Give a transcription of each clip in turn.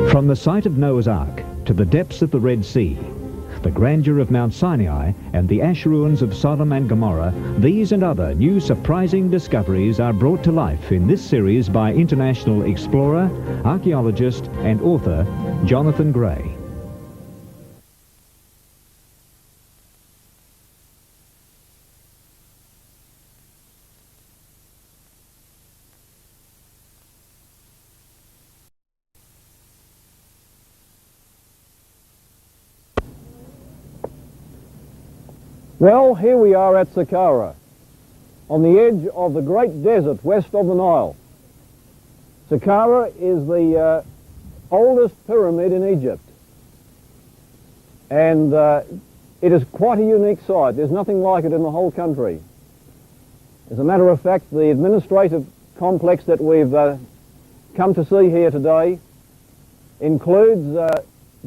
From the site of Noah's Ark to the depths of the Red Sea, the grandeur of Mount Sinai and the ash ruins of Sodom and Gomorrah, these and other new surprising discoveries are brought to life in this series by international explorer, archaeologist and author Jonathan Gray. Well, here we are at Saqqara, on the edge of the great desert west of the Nile. Saqqara is the oldest pyramid in Egypt, and it is quite a unique site. There's nothing like it in the whole country. As a matter of fact, the administrative complex that we've come to see here today includes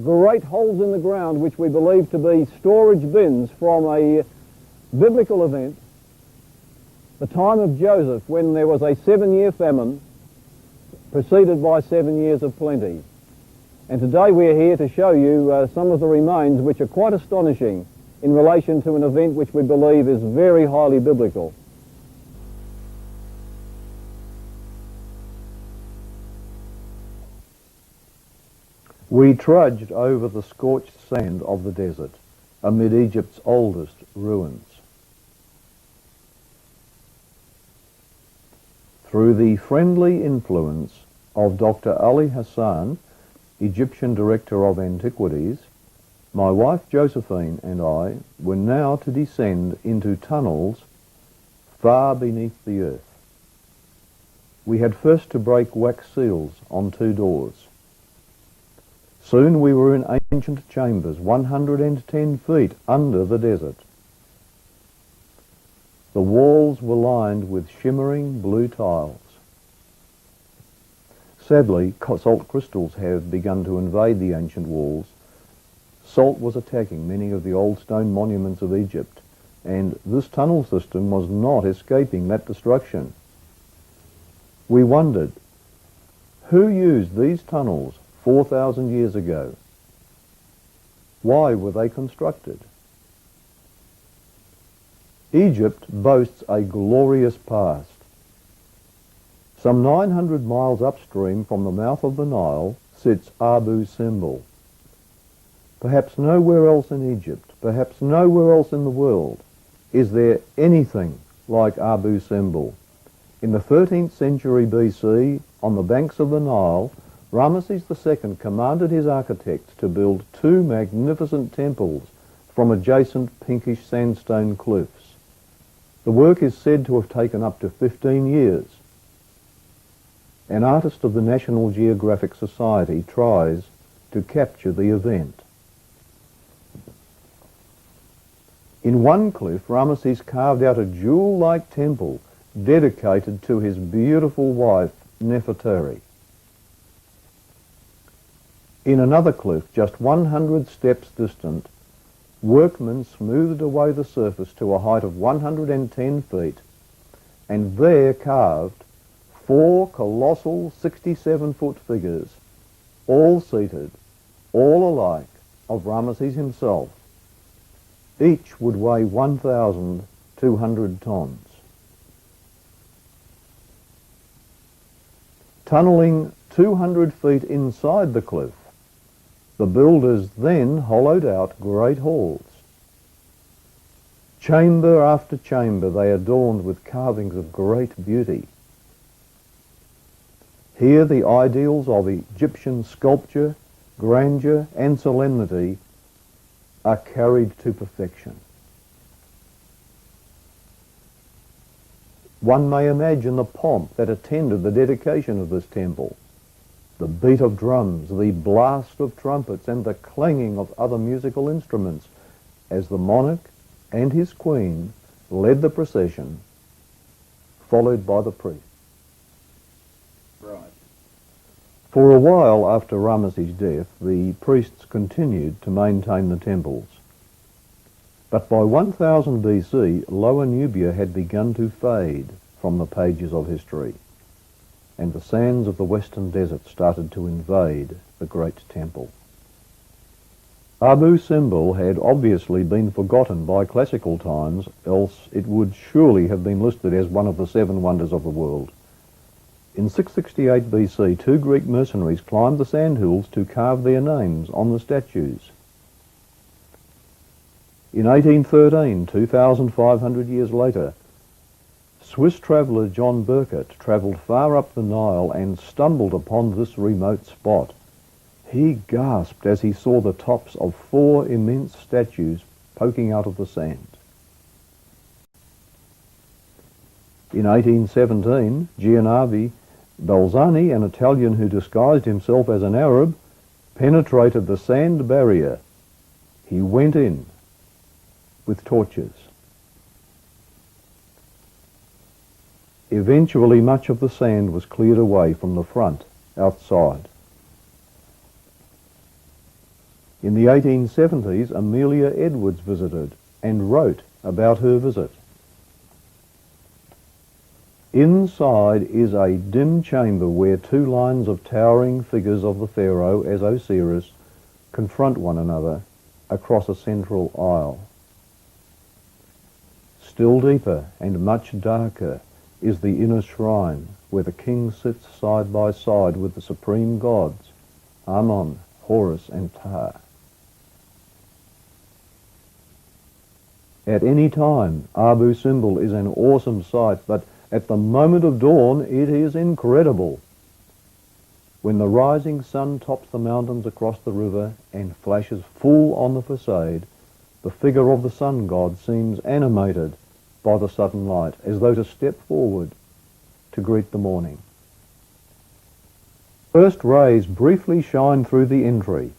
great holes in the ground which we believe to be storage bins from a biblical event, the time of Joseph, when there was a 7-year famine preceded by 7 years of plenty. And today we're here to show you some of the remains which are quite astonishing in relation to an event which we believe is very highly biblical. We trudged over the scorched sand of the desert amid Egypt's oldest ruins. Through the friendly influence of Dr. Ali Hassan, Egyptian Director of Antiquities, my wife Josephine and I were now to descend into tunnels far beneath the earth. We had first to break wax seals on 2 doors. Soon we were in ancient chambers 110 feet under the desert. The walls were lined with shimmering blue tiles. Sadly, salt crystals have begun to invade the ancient walls. Salt was attacking many of the old stone monuments of Egypt, and this tunnel system was not escaping that destruction. We wondered, who used these tunnels 4,000 years ago? Why were they constructed? Egypt boasts a glorious past. Some 900 miles upstream from the mouth of the Nile sits Abu Simbel. Perhaps nowhere else in Egypt, perhaps nowhere else in the world, is there anything like Abu Simbel. In the 13th century BC, on the banks of the Nile, Ramesses II commanded his architects to build 2 magnificent temples from adjacent pinkish sandstone cliffs. The work is said to have taken up to 15 years. An artist of the National Geographic Society tries to capture the event. In one cliff, Ramesses carved out a jewel-like temple dedicated to his beautiful wife, Nefertari. In another cliff, just 100 steps distant, workmen smoothed away the surface to a height of 110 feet and there carved 4 colossal 67-foot figures, all seated, all alike, of Ramesses himself. Each would weigh 1,200 tons. Tunnelling 200 feet inside the cliff, the builders then hollowed out great halls. Chamber after chamber they adorned with carvings of great beauty. Here the ideals of Egyptian sculpture, grandeur and solemnity are carried to perfection. One may imagine the pomp that attended the dedication of this temple. The beat of drums, the blast of trumpets, and the clanging of other musical instruments as the monarch and his queen led the procession, followed by the priest. Right. For a while after Ramesses' death, the priests continued to maintain the temples. But by 1000 BC, Lower Nubia had begun to fade from the pages of history, and the sands of the western desert started to invade the great temple. Abu Simbel had obviously been forgotten by classical times, else it would surely have been listed as one of the seven wonders of the world. In 668 BC, two Greek mercenaries climbed the sandhills to carve their names on the statues. In 1813, 2,500 years later, Swiss traveller John Burckhardt travelled far up the Nile and stumbled upon this remote spot. He gasped as he saw the tops of four immense statues poking out of the sand. In 1817, Giovanni Belzani, an Italian who disguised himself as an Arab, penetrated the sand barrier. He went in with torches. Eventually, much of the sand was cleared away from the front, outside. In the 1870s, Amelia Edwards visited and wrote about her visit. Inside is a dim chamber where two lines of towering figures of the pharaoh as Osiris confront one another across a central aisle. Still deeper and much darker is the inner shrine where the king sits side by side with the supreme gods, Ammon, Horus and Ptah. At any time, Abu Simbel is an awesome sight, but at the moment of dawn, it is incredible. When the rising sun tops the mountains across the river and flashes full on the facade, the figure of the sun god seems animated by the sudden light, as though to step forward to greet the morning. First rays briefly shine through the entry,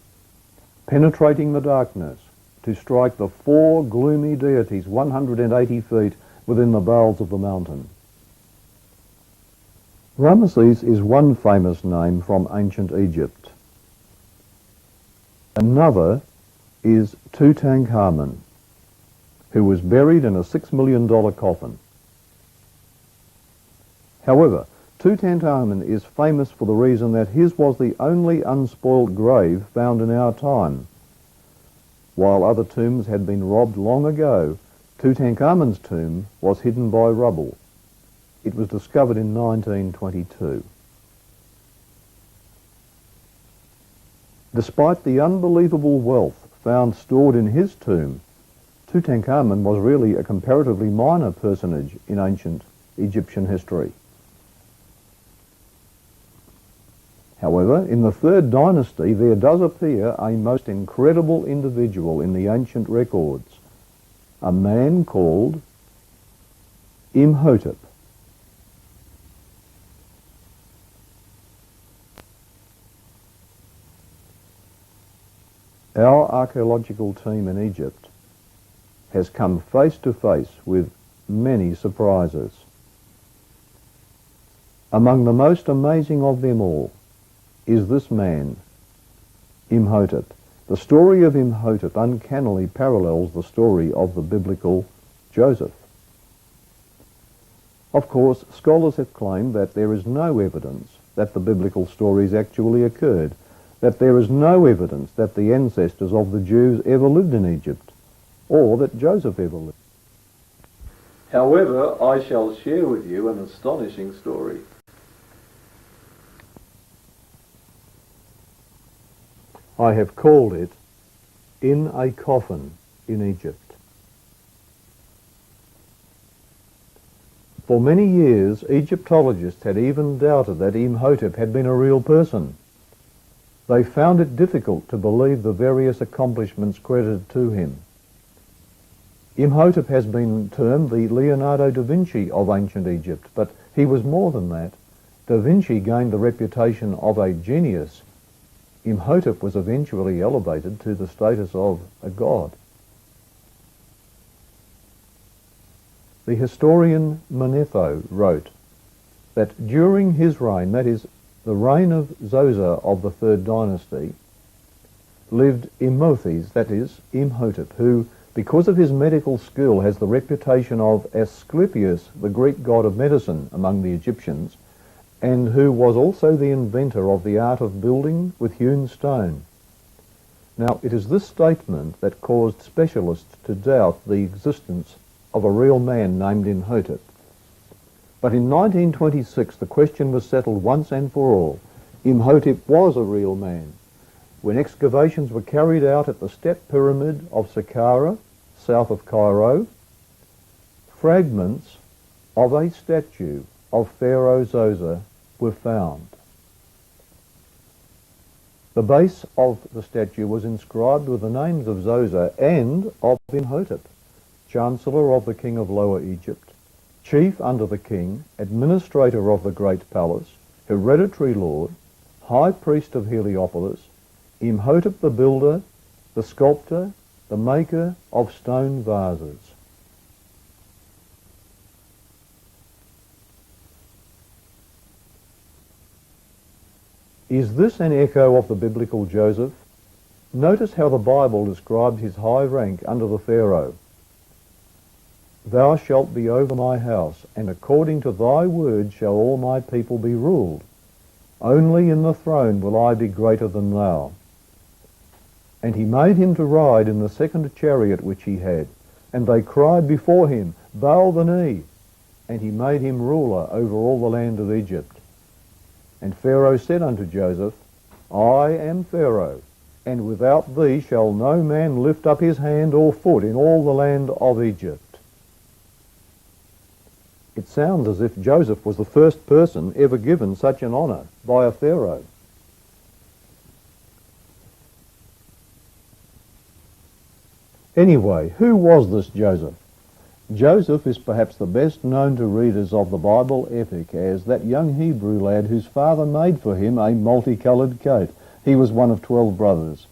penetrating the darkness to strike the four gloomy deities 180 feet within the bowels of the mountain. Ramesses is one famous name from ancient Egypt. Another is Tutankhamun, who was buried in a $6 million coffin. However, Tutankhamun is famous for the reason that his was the only unspoilt grave found in our time. While other tombs had been robbed long ago, Tutankhamun's tomb was hidden by rubble. It was discovered in 1922. Despite the unbelievable wealth found stored in his tomb, Tutankhamun was really a comparatively minor personage in ancient Egyptian history. However, in the Third Dynasty, there does appear a most incredible individual in the ancient records, a man called Imhotep. Our archaeological team in Egypt has come face to face with many surprises. Among the most amazing of them all is this man, Imhotep. The story of Imhotep uncannily parallels the story of the biblical Joseph. Of course, scholars have claimed that there is no evidence that the biblical stories actually occurred, that there is no evidence that the ancestors of the Jews ever lived in Egypt, or that Joseph ever lived. However, I shall share with you an astonishing story. I have called it In a Coffin in Egypt. For many years, Egyptologists had even doubted that Imhotep had been a real person. They found it difficult to believe the various accomplishments credited to him. Imhotep has been termed the Leonardo da Vinci of ancient Egypt, but he was more than that. Da Vinci gained the reputation of a genius. Imhotep was eventually elevated to the status of a god. The historian Manetho wrote that during his reign, that is, the reign of Zoser of the Third Dynasty, lived Imhotep, that is, Imhotep, who, because of his medical skill, has the reputation of Asclepius, the Greek god of medicine among the Egyptians, and who was also the inventor of the art of building with hewn stone. Now, it is this statement that caused specialists to doubt the existence of a real man named Imhotep. But in 1926, the question was settled once and for all. Imhotep was a real man. When excavations were carried out at the Step Pyramid of Saqqara, south of Cairo, fragments of a statue of Pharaoh Zoser were found. The base of the statue was inscribed with the names of Zoser and of Imhotep, Chancellor of the King of Lower Egypt, Chief under the King, Administrator of the Great Palace, Hereditary Lord, High Priest of Heliopolis, Imhotep the Builder, the Sculptor, the Maker of Stone Vases. Is this an echo of the biblical Joseph? Notice how the Bible describes his high rank under the Pharaoh. Thou shalt be over my house, and according to thy word shall all my people be ruled. Only in the throne will I be greater than thou. And he made him to ride in the second chariot which he had. And they cried before him, Bow the knee. And he made him ruler over all the land of Egypt. And Pharaoh said unto Joseph, I am Pharaoh, and without thee shall no man lift up his hand or foot in all the land of Egypt. It sounds as if Joseph was the first person ever given such an honour by a Pharaoh. Anyway, who was this Joseph? Joseph is perhaps the best known to readers of the Bible epic as that young Hebrew lad whose father made for him a multicoloured coat. He was one of 12 brothers.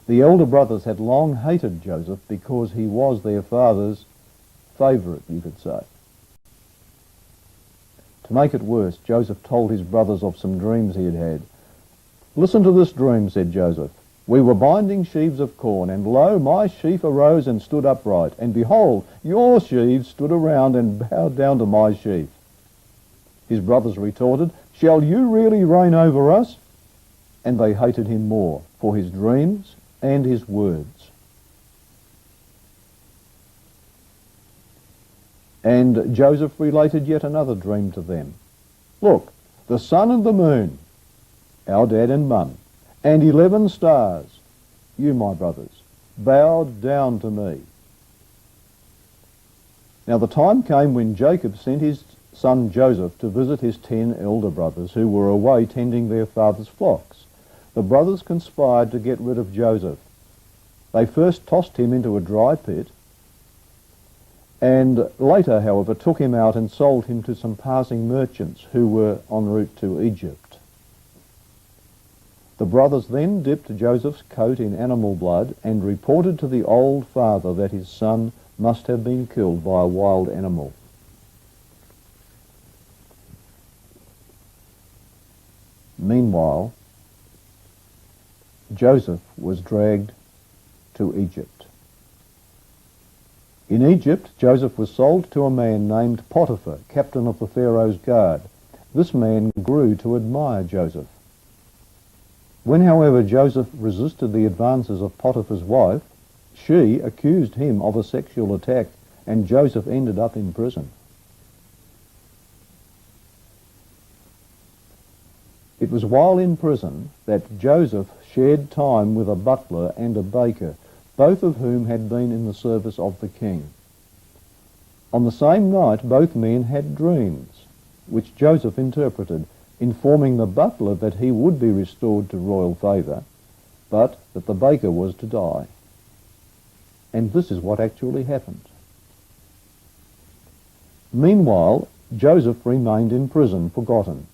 The elder brothers had long hated Joseph because he was their father's favourite, you could say. To make it worse, Joseph told his brothers of some dreams he had had. Listen to this dream, said Joseph. We were binding sheaves of corn, and lo, my sheaf arose and stood upright, and behold, your sheaves stood around and bowed down to my sheaf. His brothers retorted, Shall you really reign over us? And they hated him more for his dreams and his words. And Joseph related yet another dream to them. Look, the sun and the moon, our dad and mum, and 11 stars, you, my brothers, bowed down to me. Now the time came when Jacob sent his son Joseph to visit his 10 elder brothers who were away tending their father's flocks. The brothers conspired to get rid of Joseph. They first tossed him into a dry pit, and later, however, took him out and sold him to some passing merchants who were en route to Egypt. The brothers then dipped Joseph's coat in animal blood and reported to the old father that his son must have been killed by a wild animal. Meanwhile, Joseph was dragged to Egypt. In Egypt, Joseph was sold to a man named Potiphar, captain of the Pharaoh's guard. This man grew to admire Joseph. When, however, Joseph resisted the advances of Potiphar's wife, she accused him of a sexual attack, and Joseph ended up in prison. It was while in prison that Joseph shared time with a butler and a baker, both of whom had been in the service of the king. On the same night, both men had dreams, which Joseph interpreted, informing the butler that he would be restored to royal favour, but that the baker was to die. And this is what actually happened. Meanwhile, Joseph remained in prison, forgotten.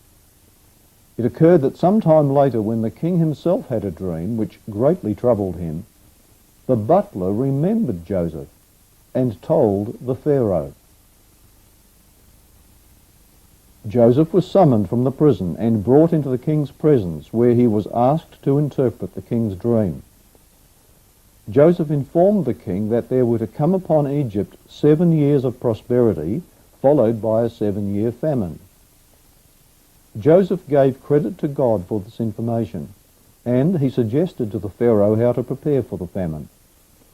It occurred that some time later, when the king himself had a dream which greatly troubled him, the butler remembered Joseph and told the Pharaoh. Joseph was summoned from the prison and brought into the king's presence, where he was asked to interpret the king's dream. Joseph informed the king that there were to come upon Egypt 7 years of prosperity, followed by a 7-year famine. Joseph gave credit to God for this information, and he suggested to the Pharaoh how to prepare for the famine.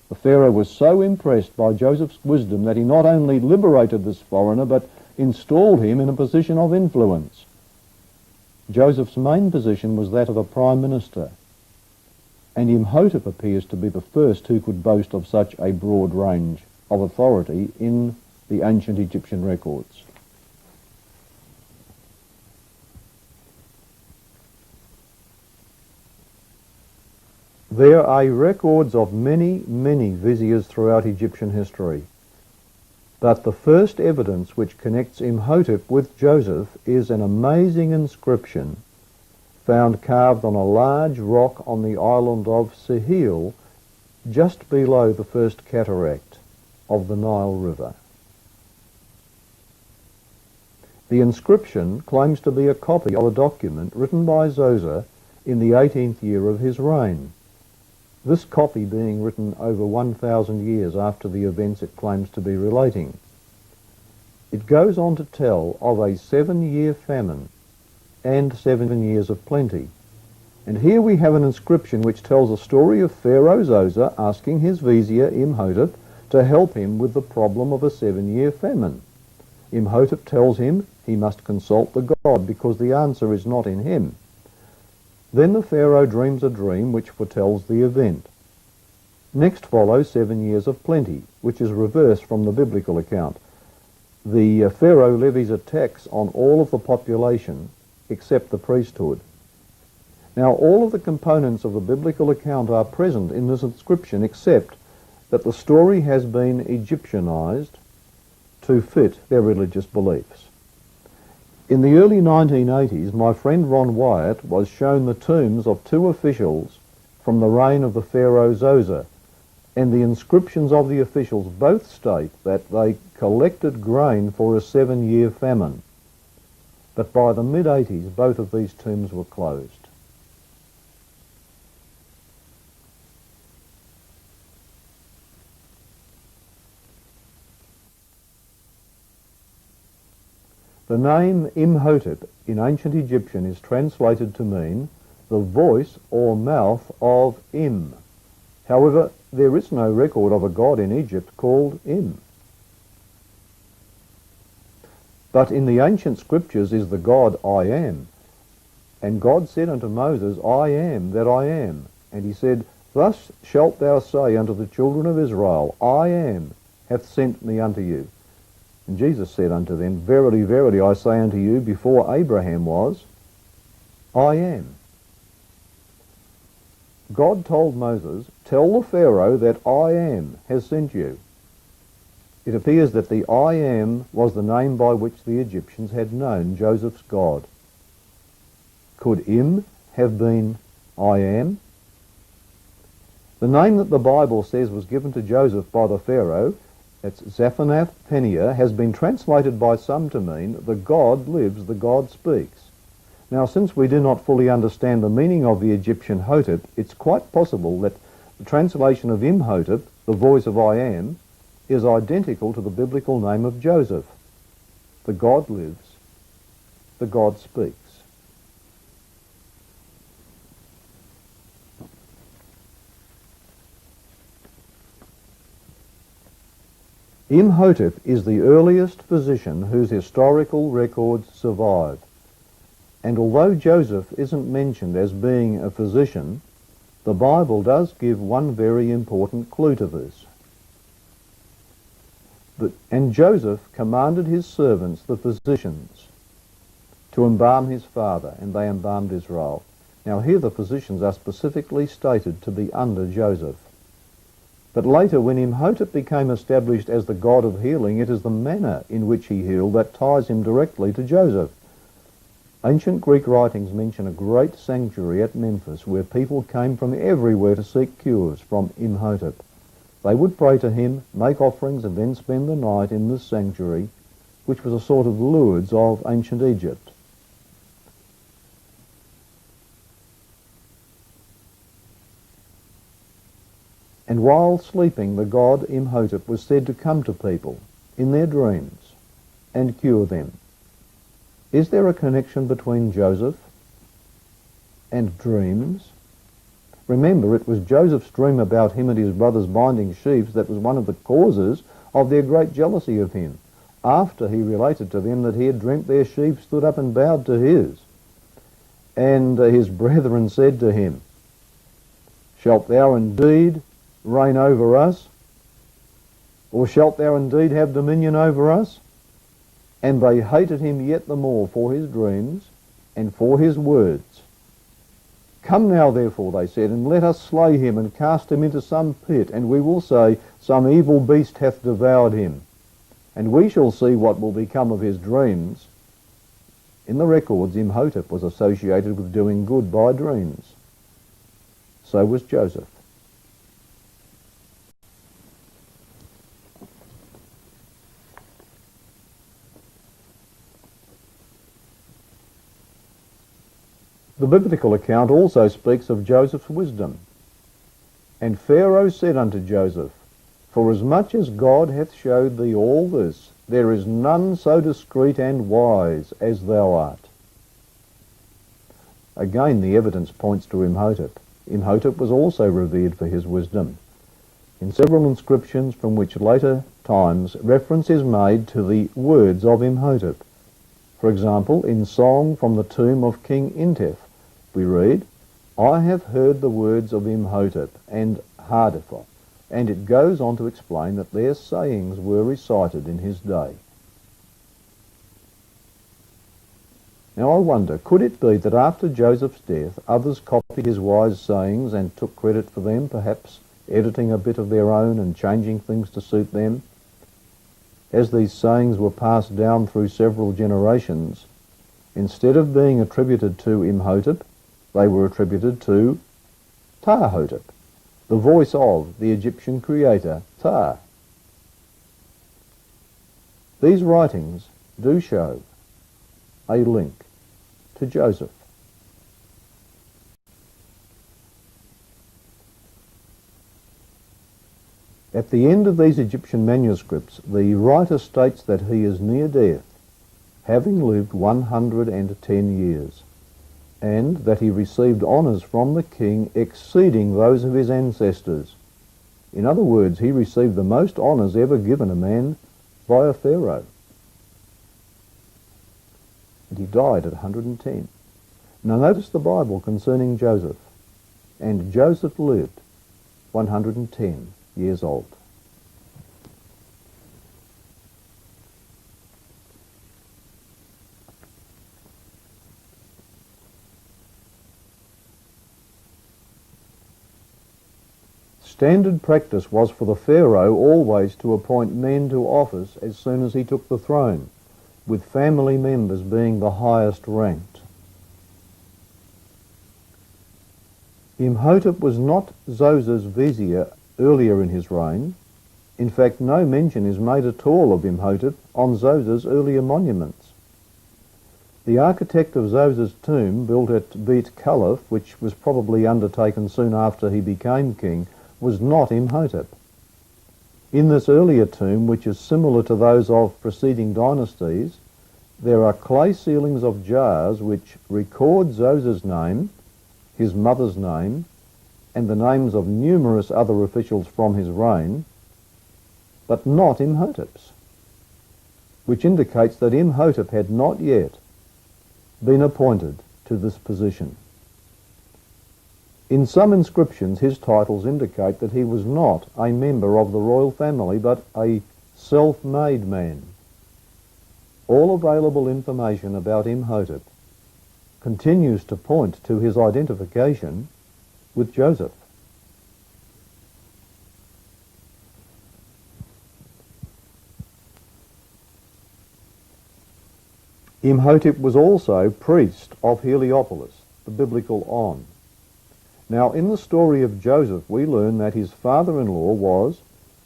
The Pharaoh was so impressed by Joseph's wisdom that he not only liberated this foreigner, but installed him in a position of influence. Joseph's main position was that of a prime minister, and Imhotep appears to be the first who could boast of such a broad range of authority in the ancient Egyptian records. There are records of many, many viziers throughout Egyptian history, but the first evidence which connects Imhotep with Joseph is an amazing inscription found carved on a large rock on the island of Sehel, just below the first cataract of the Nile River. The inscription claims to be a copy of a document written by Zoser in the 18th year of his reign, this copy being written over 1,000 years after the events it claims to be relating. It goes on to tell of a 7-year famine and 7 years of plenty. And here we have an inscription which tells a story of Pharaoh Zoser asking his vizier Imhotep to help him with the problem of a 7-year famine. Imhotep tells him he must consult the god because the answer is not in him. Then the Pharaoh dreams a dream which foretells the event. Next follow 7 years of plenty, which is reversed from the biblical account. The Pharaoh levies a tax on all of the population except the priesthood. Now all of the components of the biblical account are present in this inscription except that the story has been Egyptianized to fit their religious beliefs. In the early 1980s, my friend Ron Wyatt was shown the tombs of 2 officials from the reign of the Pharaoh Zoser, and the inscriptions of the officials both state that they collected grain for a 7-year famine. But by the mid-80s, both of these tombs were closed. The name Imhotep in ancient Egyptian is translated to mean the voice or mouth of Im. However, there is no record of a god in Egypt called Im. But in the ancient scriptures is the God I am. And God said unto Moses, I am that I am. And he said, Thus shalt thou say unto the children of Israel, I am hath sent me unto you. And Jesus said unto them, Verily, verily, I say unto you, before Abraham was, I am. God told Moses, Tell the Pharaoh that I am has sent you. It appears that the I am was the name by which the Egyptians had known Joseph's God. Could Im have been I am? The name that the Bible says was given to Joseph by the Pharaoh, that's Zaphanath Paneah, has been translated by some to mean the God lives, the God speaks. Now, since we do not fully understand the meaning of the Egyptian Hotep, it's quite possible that the translation of Imhotep, the voice of I am, is identical to the biblical name of Joseph. The God lives, the God speaks. Imhotep is the earliest physician whose historical records survive. And although Joseph isn't mentioned as being a physician, the Bible does give one very important clue to this. And Joseph commanded his servants, the physicians, to embalm his father, and they embalmed Israel. Now here the physicians are specifically stated to be under Joseph. But later, when Imhotep became established as the god of healing, it is the manner in which he healed that ties him directly to Joseph. Ancient Greek writings mention a great sanctuary at Memphis where people came from everywhere to seek cures from Imhotep. They would pray to him, make offerings, and then spend the night in this sanctuary, which was a sort of Lourdes of ancient Egypt. And while sleeping, the god Imhotep was said to come to people in their dreams and cure them. Is there a connection between Joseph and dreams? Remember, it was Joseph's dream about him and his brothers binding sheaves that was one of the causes of their great jealousy of him, after he related to them that he had dreamt their sheep stood up and bowed to his. And his brethren said to him, "Shalt thou indeed reign over us? Or shalt thou indeed have dominion over us?" And they hated him yet the more for his dreams and for his words. "Come now, therefore," they said, "and let us slay him and cast him into some pit, and we will say, Some evil beast hath devoured him, and we shall see what will become of his dreams." In the records, Imhotep was associated with doing good by dreams. So was Joseph. The biblical account also speaks of Joseph's wisdom. "And Pharaoh said unto Joseph, Forasmuch as God hath showed thee all this, there is none so discreet and wise as thou art." Again, the evidence points to Imhotep. Imhotep was also revered for his wisdom. In several inscriptions from which later times reference is made to the words of Imhotep. For example, in Song from the Tomb of King Intef, we read, "I have heard the words of Imhotep and Hardefa," and it goes on to explain that their sayings were recited in his day. Now I wonder, could it be that after Joseph's death, others copied his wise sayings and took credit for them, perhaps editing a bit of their own and changing things to suit them? As these sayings were passed down through several generations, instead of being attributed to Imhotep, they were attributed to Ptahhotep, the voice of the Egyptian creator, Ptah. These writings do show a link to Joseph. At the end of these Egyptian manuscripts, the writer states that he is near death, having lived 110 years, and that he received honours from the king exceeding those of his ancestors. In other words, he received the most honours ever given a man by a pharaoh. And he died at 110. Now notice the Bible concerning Joseph. And Joseph lived 110 years old. Standard practice was for the Pharaoh always to appoint men to office as soon as he took the throne, with family members being the highest ranked. Imhotep was not Zoser's vizier earlier in his reign. In fact, no mention is made at all of Imhotep on Zoser's earlier monuments. The architect of Zoser's tomb, built at Beit Khalaf, which was probably undertaken soon after he became king, was not Imhotep. In this earlier tomb, which is similar to those of preceding dynasties, there are clay ceilings of jars which record Zoser's name, his mother's name, and the names of numerous other officials from his reign, but not Imhotep's, which indicates that Imhotep had not yet been appointed to this position. In some inscriptions, his titles indicate that he was not a member of the royal family, but a self-made man. All available information about Imhotep continues to point to his identification with Joseph. Imhotep was also priest of Heliopolis, the biblical On. Now, in the story of Joseph, we learn that his father-in-law was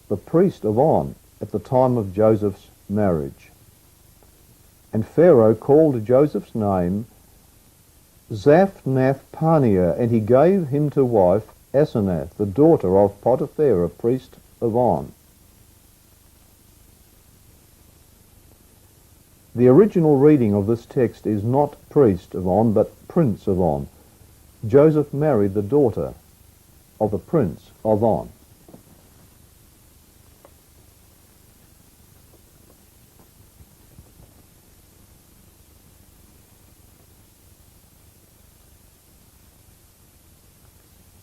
the priest of On at the time of Joseph's marriage. And Pharaoh called Joseph's name Zaphnath-Paneah, and he gave him to wife Asenath, the daughter of Potipharah, priest of On. The original reading of this text is not priest of On, but prince of On. Joseph married the daughter of the prince of On.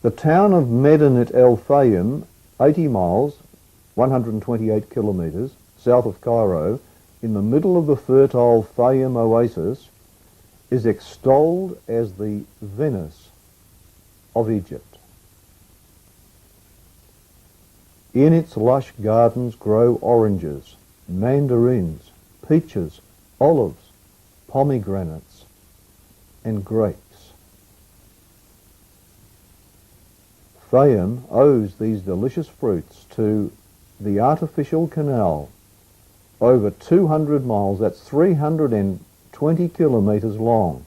The town of Medinet El Fayum, 80 miles, 128 kilometres, south of Cairo, in the middle of the fertile Fayum oasis, is extolled as the Venice of Egypt. In its lush gardens grow oranges, mandarins, peaches, olives, pomegranates, and grapes. Fayum owes these delicious fruits to the artificial canal, over 200 miles, that's 320 kilometres long,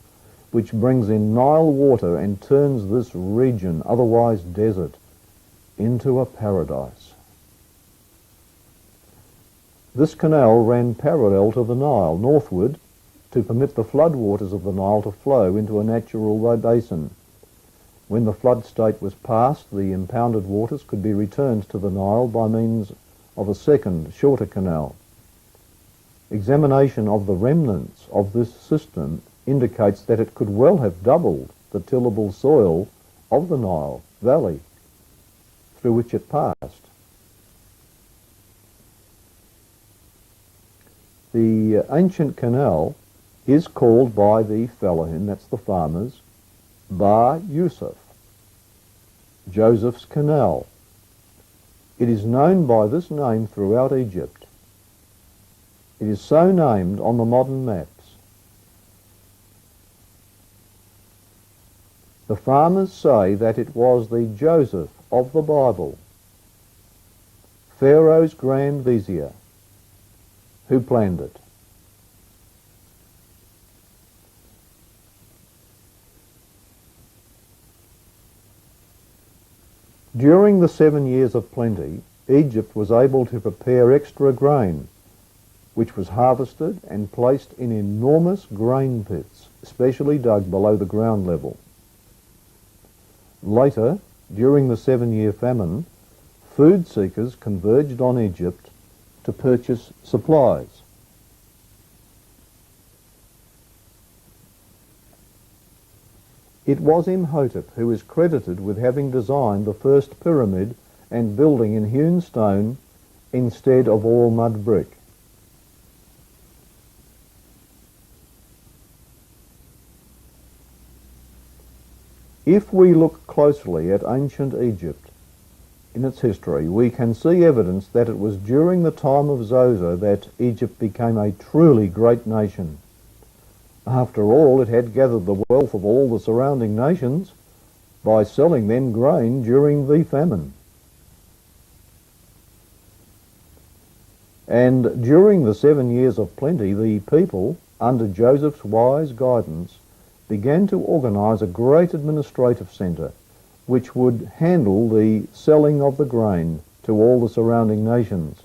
which brings in Nile water and turns this region, otherwise desert, into a paradise. This canal ran parallel to the Nile, northward, to permit the floodwaters of the Nile to flow into a natural basin. When the flood state was past, the impounded waters could be returned to the Nile by means of a second, shorter canal. Examination of the remnants of this system indicates that it could well have doubled the tillable soil of the Nile Valley through which it passed. The ancient canal is called by the Fellahin, that's the farmers, Bar Yusuf, Joseph's Canal. It is known by this name throughout Egypt. It is so named on the modern maps. The farmers say that it was the Joseph of the Bible, Pharaoh's Grand Vizier, who planned it. During the 7 years of plenty, Egypt was able to prepare extra grain, which was harvested and placed in enormous grain pits, specially dug below the ground level. Later, during the 7-year famine, food seekers converged on Egypt to purchase supplies. It was Imhotep who is credited with having designed the first pyramid and building in hewn stone instead of all mud brick. If we look closely at ancient Egypt in its history, we can see evidence that it was during the time of Zoser that Egypt became a truly great nation. After all, it had gathered the wealth of all the surrounding nations by selling them grain during the famine. And during the 7 years of plenty, the people, under Joseph's wise guidance, began to organise a great administrative centre which would handle the selling of the grain to all the surrounding nations.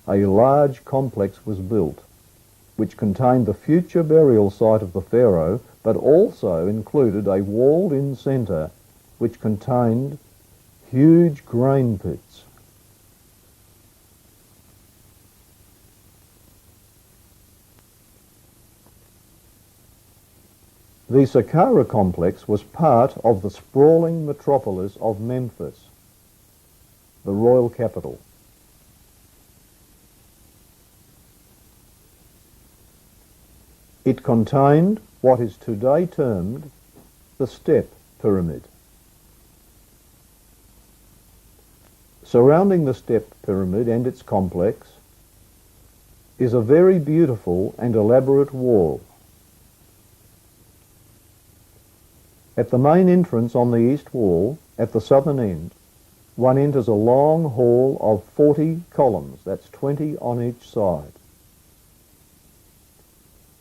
A large complex was built, which contained the future burial site of the pharaoh, but also included a walled-in centre which contained huge grain pits. The Saqqara complex was part of the sprawling metropolis of Memphis, the royal capital. It contained what is today termed the Step Pyramid. Surrounding the Step Pyramid and its complex is a very beautiful and elaborate wall. At the main entrance on the east wall, at the southern end, one enters a long hall of 40 columns, that's 20 on each side.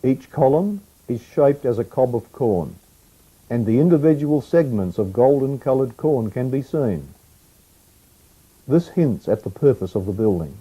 Each column is shaped as a cob of corn, and the individual segments of golden-coloured corn can be seen. This hints at the purpose of the building.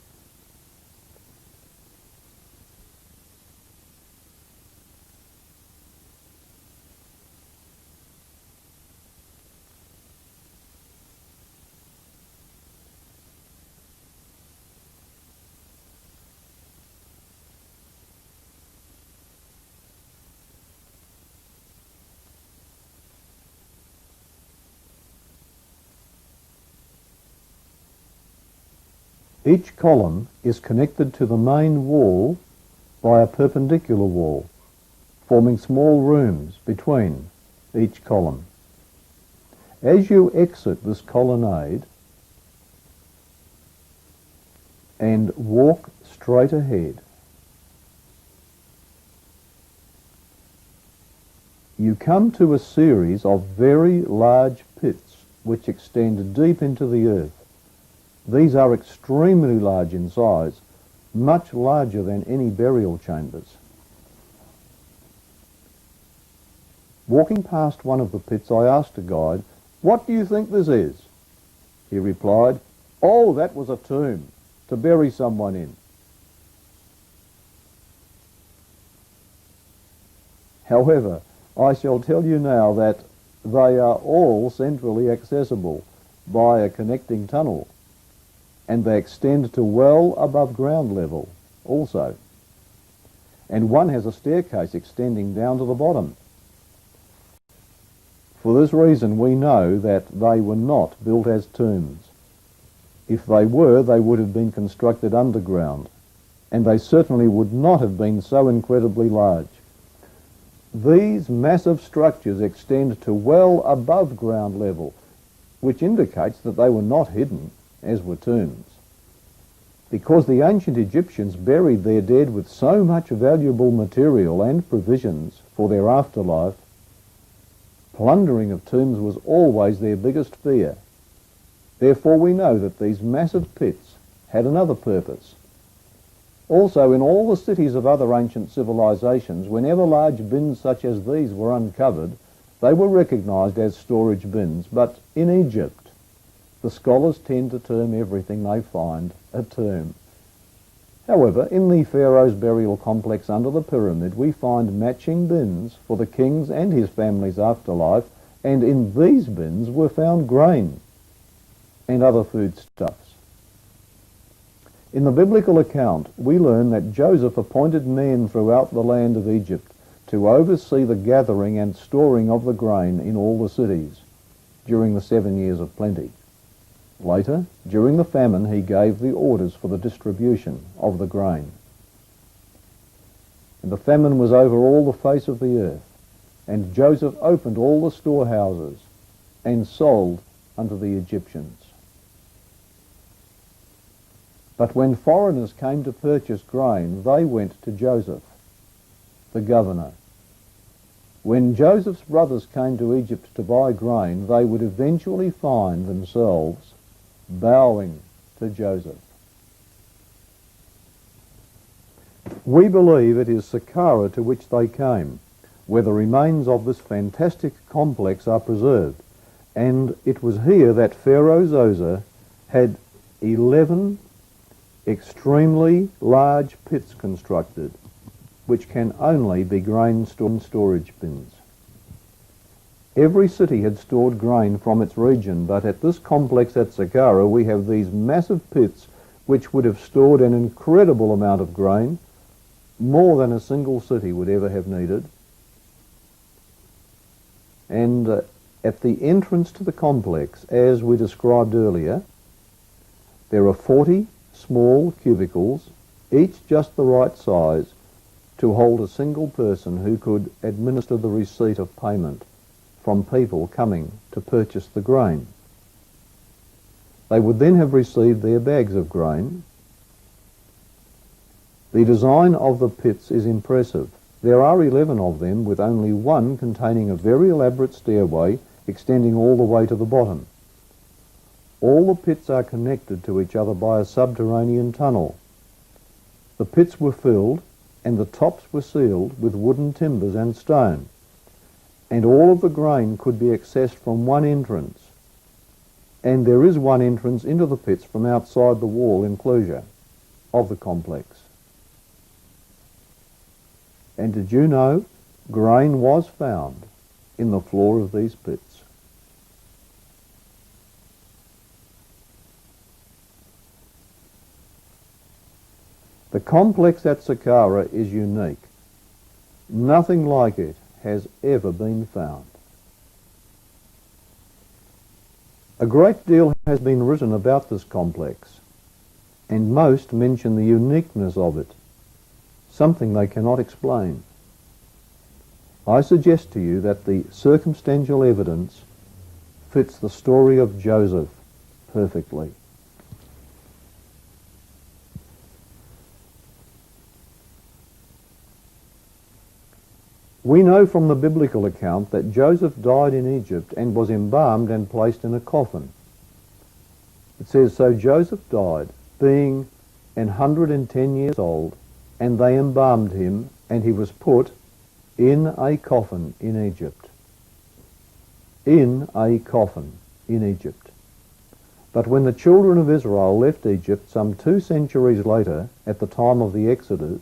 Each column is connected to the main wall by a perpendicular wall, forming small rooms between each column. As you exit this colonnade and walk straight ahead, you come to a series of very large pits which extend deep into the earth. These are extremely large in size, much larger than any burial chambers. Walking past one of the pits, I asked a guide, "What do you think this is?" He replied, "Oh, that was a tomb to bury someone in." However, I shall tell you now that they are all centrally accessible by a connecting tunnel, and they extend to well above ground level also. And one has a staircase extending down to the bottom. For this reason, we know that they were not built as tombs. If they were, they would have been constructed underground, and they certainly would not have been so incredibly large. These massive structures extend to well above ground level, which indicates that they were not hidden, as were tombs. Because the ancient Egyptians buried their dead with so much valuable material and provisions for their afterlife, plundering of tombs was always their biggest fear. Therefore we know that these massive pits had another purpose. Also, in all the cities of other ancient civilizations, whenever large bins such as these were uncovered, they were recognized as storage bins. But in Egypt, the scholars tend to term everything they find a tomb. However, in the Pharaoh's burial complex under the pyramid, we find matching bins for the king's and his family's afterlife, and in these bins were found grain and other foodstuffs. In the biblical account, we learn that Joseph appointed men throughout the land of Egypt to oversee the gathering and storing of the grain in all the cities during the 7 years of plenty. Later, during the famine, he gave the orders for the distribution of the grain. And the famine was over all the face of the earth, and Joseph opened all the storehouses and sold unto the Egyptians. But when foreigners came to purchase grain, they went to Joseph, the governor. When Joseph's brothers came to Egypt to buy grain, they would eventually find themselves bowing to Joseph. We believe it is Saqqara to which they came, where the remains of this fantastic complex are preserved, and it was here that Pharaoh Zoser had 11 extremely large pits constructed, which can only be grain storage bins. Every city had stored grain from its region, but at this complex at Saqqara we have these massive pits which would have stored an incredible amount of grain, more than a single city would ever have needed. And at the entrance to the complex, as we described earlier, there are 40 small cubicles, each just the right size to hold a single person who could administer the receipt of payment from people coming to purchase the grain. They would then have received their bags of grain. The design of the pits is impressive. There are 11 of them, with only one containing a very elaborate stairway extending all the way to the bottom. All the pits are connected to each other by a subterranean tunnel. The pits were filled and the tops were sealed with wooden timbers and stone, and all of the grain could be accessed from one entrance. And there is one entrance into the pits from outside the wall enclosure of the complex. And did you know grain was found in the floor of these pits? The complex at Saqqara is unique. Nothing like it has ever been found. A great deal has been written about this complex, and most mention the uniqueness of it, something they cannot explain. I suggest to you that the circumstantial evidence fits the story of Joseph perfectly. We know from the biblical account that Joseph died in Egypt and was embalmed and placed in a coffin. It says, "So Joseph died, being 110 years old, and they embalmed him, and he was put in a coffin in Egypt." In a coffin in Egypt. But when the children of Israel left Egypt some 2 centuries later, at the time of the Exodus,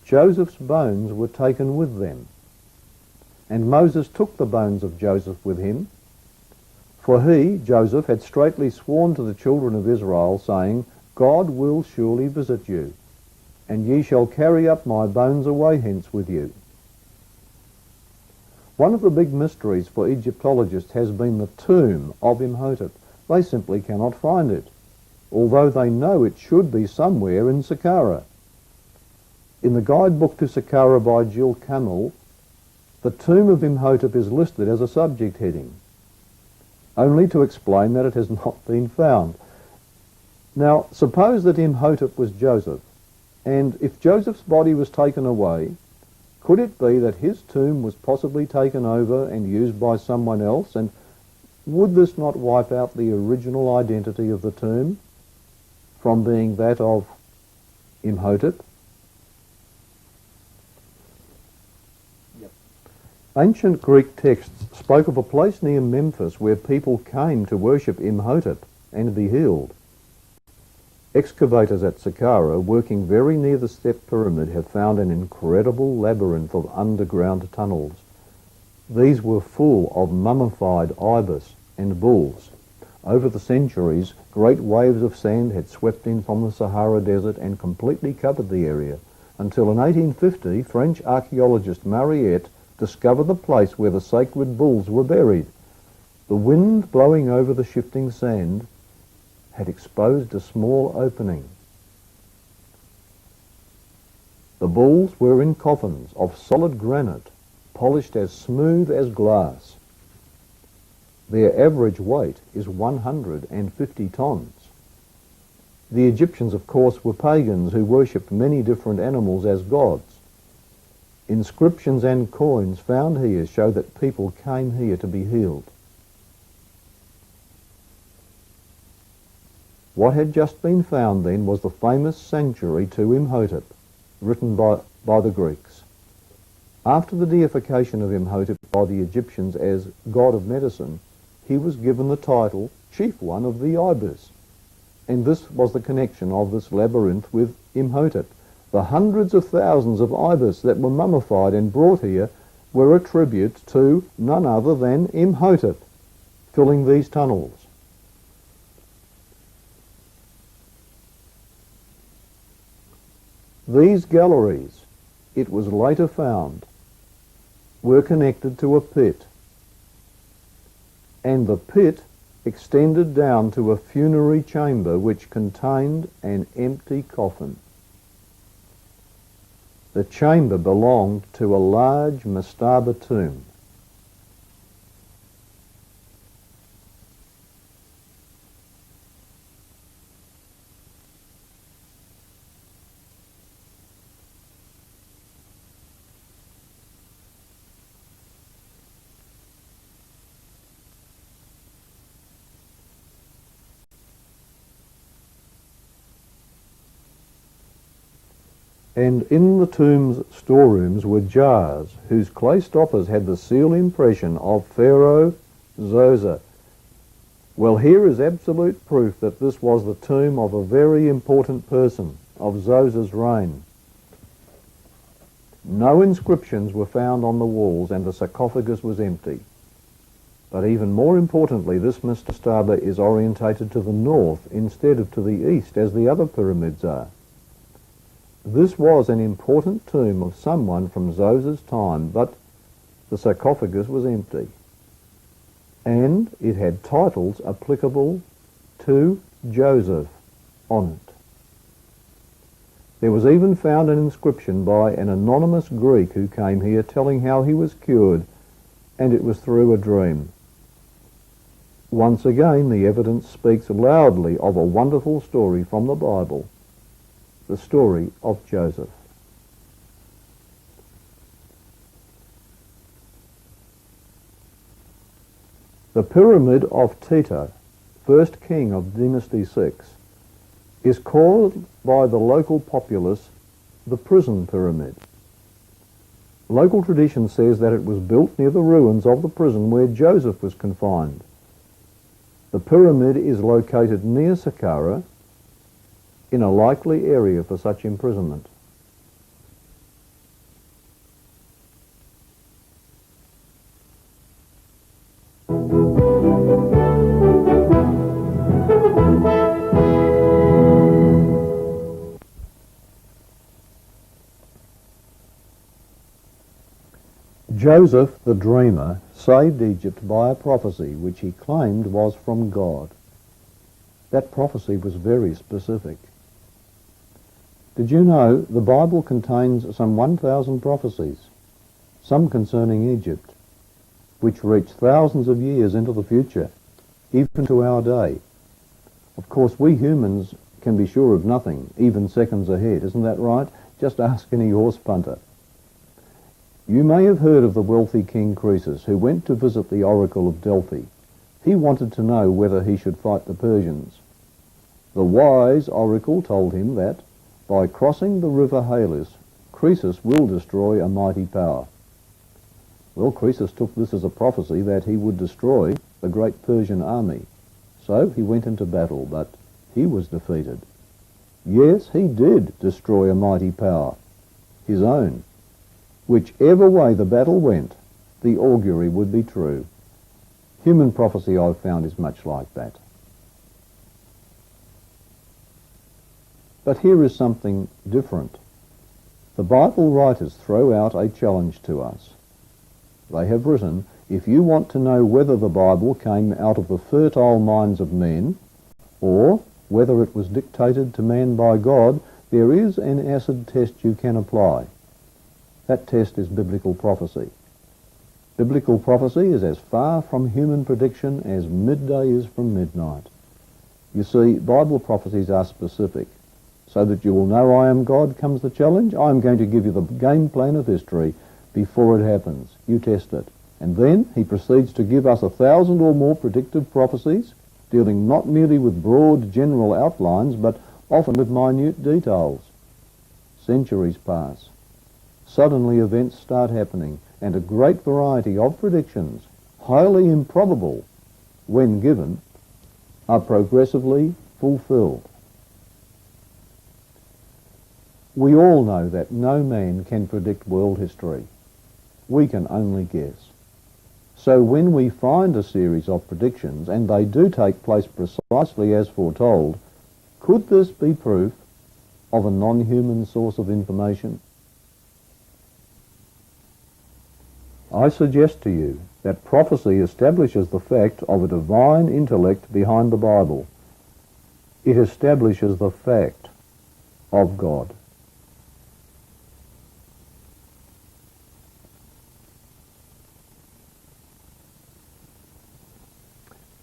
Joseph's bones were taken with them. And Moses took the bones of Joseph with him, for he, Joseph, had straitly sworn to the children of Israel, saying, "God will surely visit you, and ye shall carry up my bones away hence with you." One of the big mysteries for Egyptologists has been the tomb of Imhotep. They simply cannot find it, although they know it should be somewhere in Saqqara. In the guidebook to Saqqara by Jill Camel, the tomb of Imhotep is listed as a subject heading, only to explain that it has not been found. Now, suppose that Imhotep was Joseph, and if Joseph's body was taken away, could it be that his tomb was possibly taken over and used by someone else? And would this not wipe out the original identity of the tomb from being that of Imhotep? Yep. Ancient Greek texts spoke of a place near Memphis where people came to worship Imhotep and be healed. Excavators at Saqqara, working very near the Step Pyramid, have found an incredible labyrinth of underground tunnels. These were full of mummified ibis and bulls. Over the centuries, great waves of sand had swept in from the Sahara Desert and completely covered the area, until in 1850 French archaeologist Mariette discovered the place where the sacred bulls were buried. The wind blowing over the shifting sand had exposed a small opening. The bulls were in coffins of solid granite, polished as smooth as glass. Their average weight is 150 tons. The Egyptians, of course, were pagans who worshipped many different animals as gods. Inscriptions and coins found here show that people came here to be healed. What had just been found then was the famous sanctuary to Imhotep, written by the Greeks. After the deification of Imhotep by the Egyptians as god of medicine, he was given the title Chief One of the Ibis. And this was the connection of this labyrinth with Imhotep. The hundreds of thousands of ibis that were mummified and brought here were a tribute to none other than Imhotep, filling these tunnels. These galleries, it was later found, were connected to a pit, and the pit extended down to a funerary chamber which contained an empty coffin. The chamber belonged to a large mastaba tomb. And in the tomb's storerooms were jars whose clay stoppers had the seal impression of Pharaoh Zoser. Well, here is absolute proof that this was the tomb of a very important person of Zoser's reign. No inscriptions were found on the walls and the sarcophagus was empty. But even more importantly, this mastaba is orientated to the north instead of to the east as the other pyramids are. This was an important tomb of someone from Zoser's time, but the sarcophagus was empty. And it had titles applicable to Joseph, on it. There was even found an inscription by an anonymous Greek who came here telling how he was cured, and it was through a dream. Once again, the evidence speaks loudly of a wonderful story from the Bible, the story of Joseph. The Pyramid of Tito, first king of Dynasty 6, is called by the local populace the prison pyramid. Local tradition says that it was built near the ruins of the prison where Joseph was confined. The pyramid is located near Saqqara, in a likely area for such imprisonment. Joseph the dreamer saved Egypt by a prophecy which he claimed was from God. That prophecy was very specific. Did you know the Bible contains some 1,000 prophecies, some concerning Egypt, which reach thousands of years into the future, even to our day? Of course, we humans can be sure of nothing, even seconds ahead, isn't that right? Just ask any horse punter. You may have heard of the wealthy King Croesus, who went to visit the oracle of Delphi. He wanted to know whether he should fight the Persians. The wise oracle told him that, by crossing the river Halys, Croesus will destroy a mighty power. Well, Croesus took this as a prophecy that he would destroy the great Persian army. So he went into battle, but he was defeated. Yes, he did destroy a mighty power, his own. Whichever way the battle went, the augury would be true. Human prophecy, I've found, is much like that. But here is something different. The Bible writers throw out a challenge to us. They have written, if you want to know whether the Bible came out of the fertile minds of men, or whether it was dictated to man by God, there is an acid test you can apply. That test is biblical prophecy. Biblical prophecy is as far from human prediction as midday is from midnight. You see, Bible prophecies are specific. So that you will know I am God comes the challenge. I'm going to give you the game plan of history before it happens. You test it. And then he proceeds to give us 1,000 or more predictive prophecies, dealing not merely with broad general outlines, but often with minute details. Centuries pass. Suddenly events start happening, and a great variety of predictions, highly improbable when given, are progressively fulfilled. We all know that no man can predict world history. We can only guess. So when we find a series of predictions, and they do take place precisely as foretold, could this be proof of a non-human source of information? I suggest to you that prophecy establishes the fact of a divine intellect behind the Bible. It establishes the fact of God.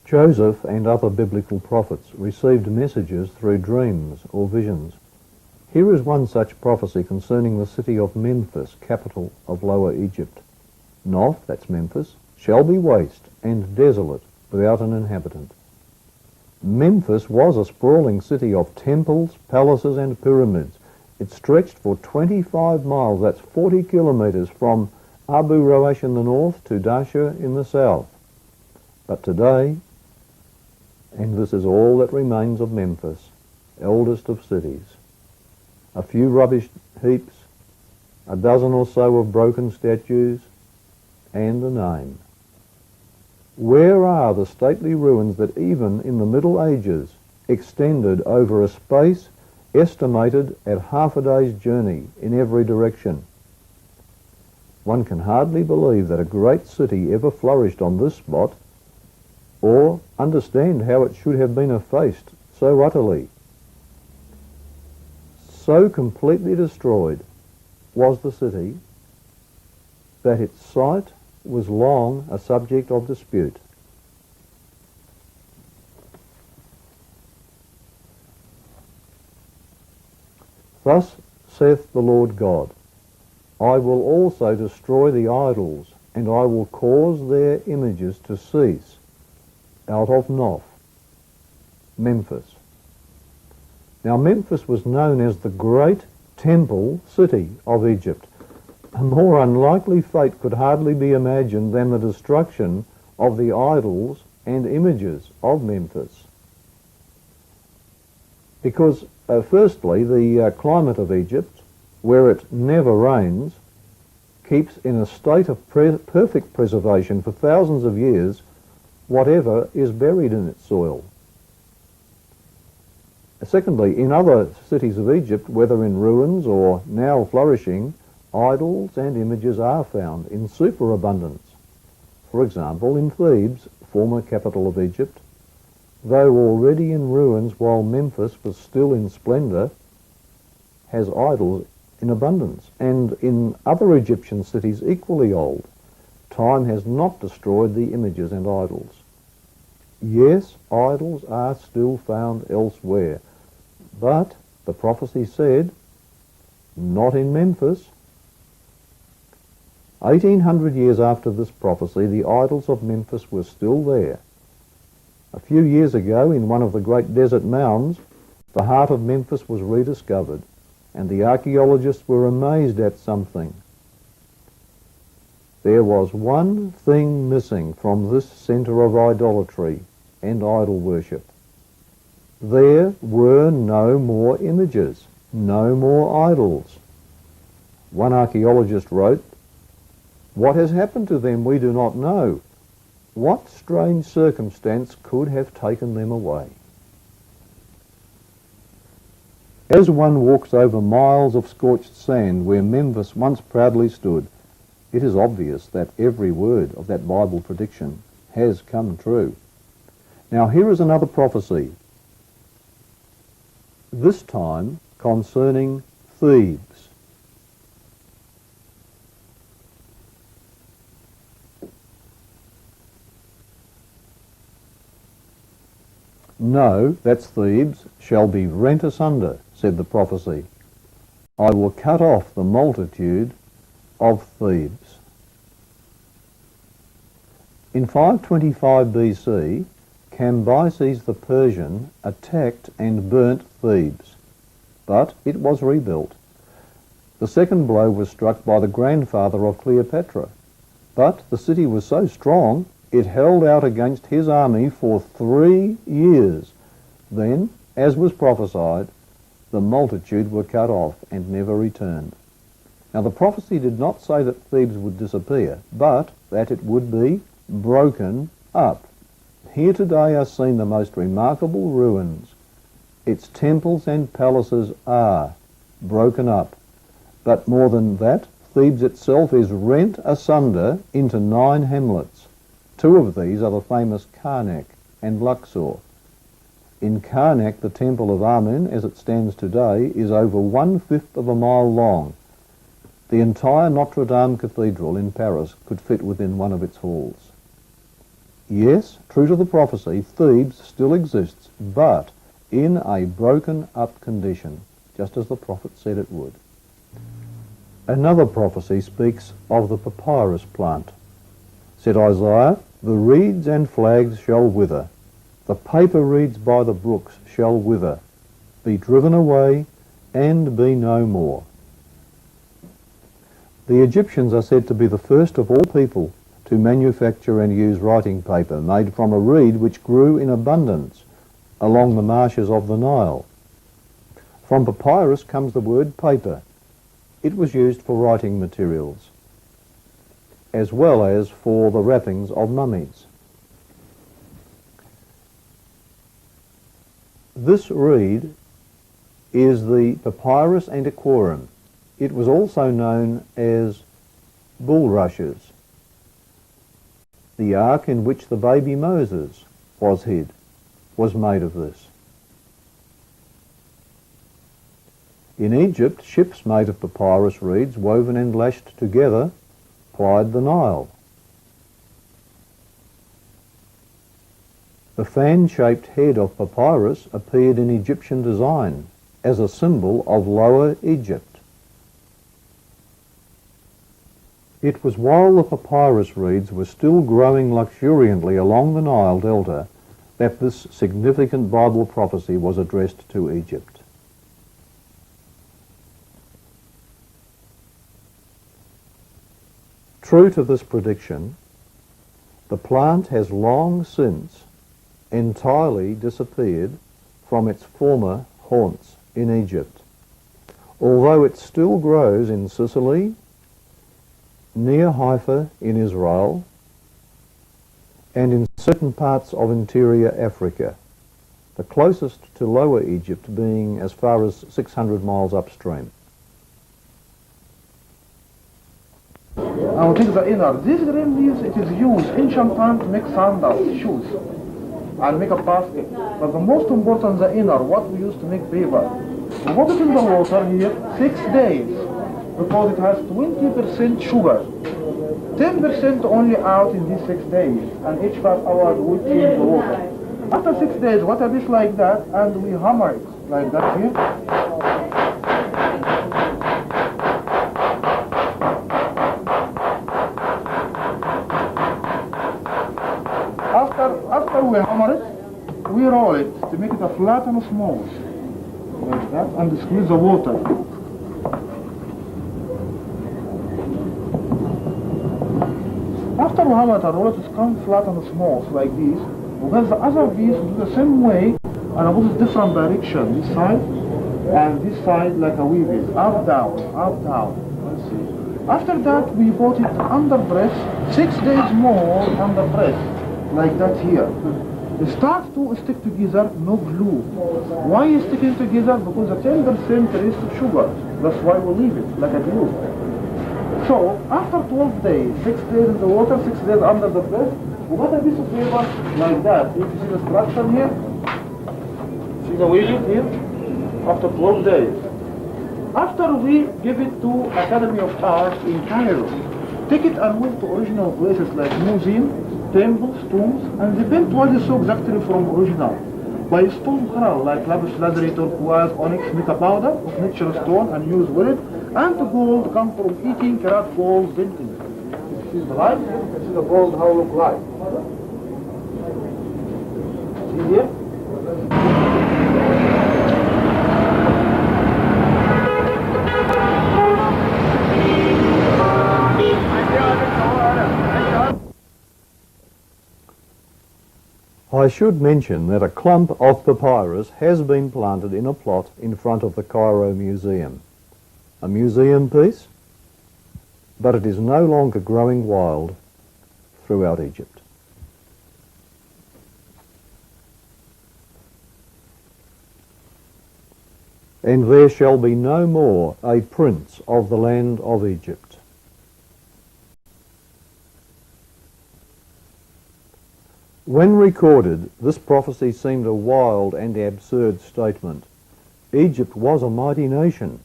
Joseph and other biblical prophets received messages through dreams or visions. Here is one such prophecy concerning the city of Memphis, capital of Lower Egypt. North, that's Memphis, shall be waste and desolate without an inhabitant. Memphis was a sprawling city of temples, palaces and pyramids. It stretched for 25 miles, that's 40 kilometres, from Abu Roash in the north to Dasha in the south. But today, and this is all that remains of Memphis, eldest of cities, a few rubbish heaps, a dozen or so of broken statues, and a name. Where are the stately ruins that even in the Middle Ages extended over a space estimated at half a day's journey in every direction? One can hardly believe that a great city ever flourished on this spot, or understand how it should have been effaced so utterly. so completely destroyed was the city that its site was long a subject of dispute. Thus saith the Lord God, I will also destroy the idols, and I will cause their images to cease out of Noph, Memphis. Now Memphis was known as the great temple city of Egypt. A more unlikely fate could hardly be imagined than the destruction of the idols and images of Memphis. Because, firstly, the climate of Egypt, where it never rains, keeps in a state of perfect preservation for thousands of years whatever is buried in its soil. Secondly, in other cities of Egypt, whether in ruins or now flourishing, idols and images are found in superabundance. For example, in Thebes, former capital of Egypt, though already in ruins while Memphis was still in splendour, has idols in abundance. And in other Egyptian cities equally old, time has not destroyed the images and idols. Yes, idols are still found elsewhere, but the prophecy said, not in Memphis. 1800 years after this prophecy, the idols of Memphis were still there. A few years ago, in one of the great desert mounds, the heart of Memphis was rediscovered, and the archaeologists were amazed at something. There was one thing missing from this centre of idolatry and idol worship. There were no more images, no more idols. One archaeologist wrote, "What has happened to them we do not know. What strange circumstance could have taken them away?" As one walks over miles of scorched sand where Memphis once proudly stood, it is obvious that every word of that Bible prediction has come true. Now here is another prophecy, this time concerning Thebes. No, that's Thebes, shall be rent asunder, said the prophecy. I will cut off the multitude of Thebes. In 525 BC, Cambyses the Persian attacked and burnt Thebes, but it was rebuilt. The second blow was struck by the grandfather of Cleopatra, but the city was so strong it held out against his army for 3 years. Then, as was prophesied, the multitude were cut off and never returned. Now the prophecy did not say that Thebes would disappear, but that it would be broken up. Here today are seen the most remarkable ruins. Its temples and palaces are broken up. But more than that, Thebes itself is rent asunder into 9 hamlets. 2 of these are the famous Karnak and Luxor. In Karnak, the temple of Amun, as it stands today, is over 1/5 of a mile long. The entire Notre Dame Cathedral in Paris could fit within one of its halls. Yes, true to the prophecy, Thebes still exists, but in a broken-up condition, just as the prophet said it would. Another prophecy speaks of the papyrus plant. Said Isaiah, the reeds and flags shall wither, the paper reeds by the brooks shall wither, be driven away, and be no more. The Egyptians are said to be the first of all people to manufacture and use writing paper made from a reed which grew in abundance along the marshes of the Nile. From papyrus comes the word paper. It was used for writing materials, as well as for the wrappings of mummies. This reed is the Papyrus Antiquorum. It was also known as bulrushes. The ark in which the baby Moses was hid was made of this. In Egypt, ships made of papyrus reeds woven and lashed together plied the Nile. The fan-shaped head of papyrus appeared in Egyptian design as a symbol of Lower Egypt. It was while the papyrus reeds were still growing luxuriantly along the Nile Delta that this significant Bible prophecy was addressed to Egypt. True to this prediction, the plant has long since entirely disappeared from its former haunts in Egypt, although it still grows in Sicily, near Haifa in Israel, and in certain parts of interior Africa, the closest to Lower Egypt being as far as 600 miles upstream. I will take the inner. This green leaves, it is used ancient time to make sandals, shoes, and make a basket. But the most important, the inner, what we use to make paper. We put it in the water here 6 days because it has 20% sugar. 10% only out in these 6 days, and each 5 hours we change the water. After 6 days, what a bit like that, and we hammer it like that here. After we hammer it, we roll it to make it a flat and smooth, like that, and squeeze the water. After we hammer it and roll it, come flat and smooth like this. Because the other piece we do the same way, and I put it different direction, this side and this side like a weave, up, down, up, down. Let's see. After that, we put it under press, 6 days more under press. Like that here. It starts to stick together, no glue. Why is sticking together? Because the 10% is sugar. That's why we leave it, like a glue. So, after 12 days, 6 days in the water, 6 days under the press, we got a piece of paper like that. If you see the structure here, see the weaving here? After 12 days. After we give it to Academy of Art in Cairo, take it and move to original places like museum, temples, tombs, and the paint was so exactly from original. By stone color like lapis lazuli, turquoise, onyx, make a powder of natural stone and use with it, and the gold come from eating karat gold painting. This is the light, this is the gold how it look like. See here? I should mention that a clump of papyrus has been planted in a plot in front of the Cairo Museum. A museum piece, but it is no longer growing wild throughout Egypt. And there shall be no more a prince of the land of Egypt. When recorded, this prophecy seemed a wild and absurd statement. Egypt was a mighty nation.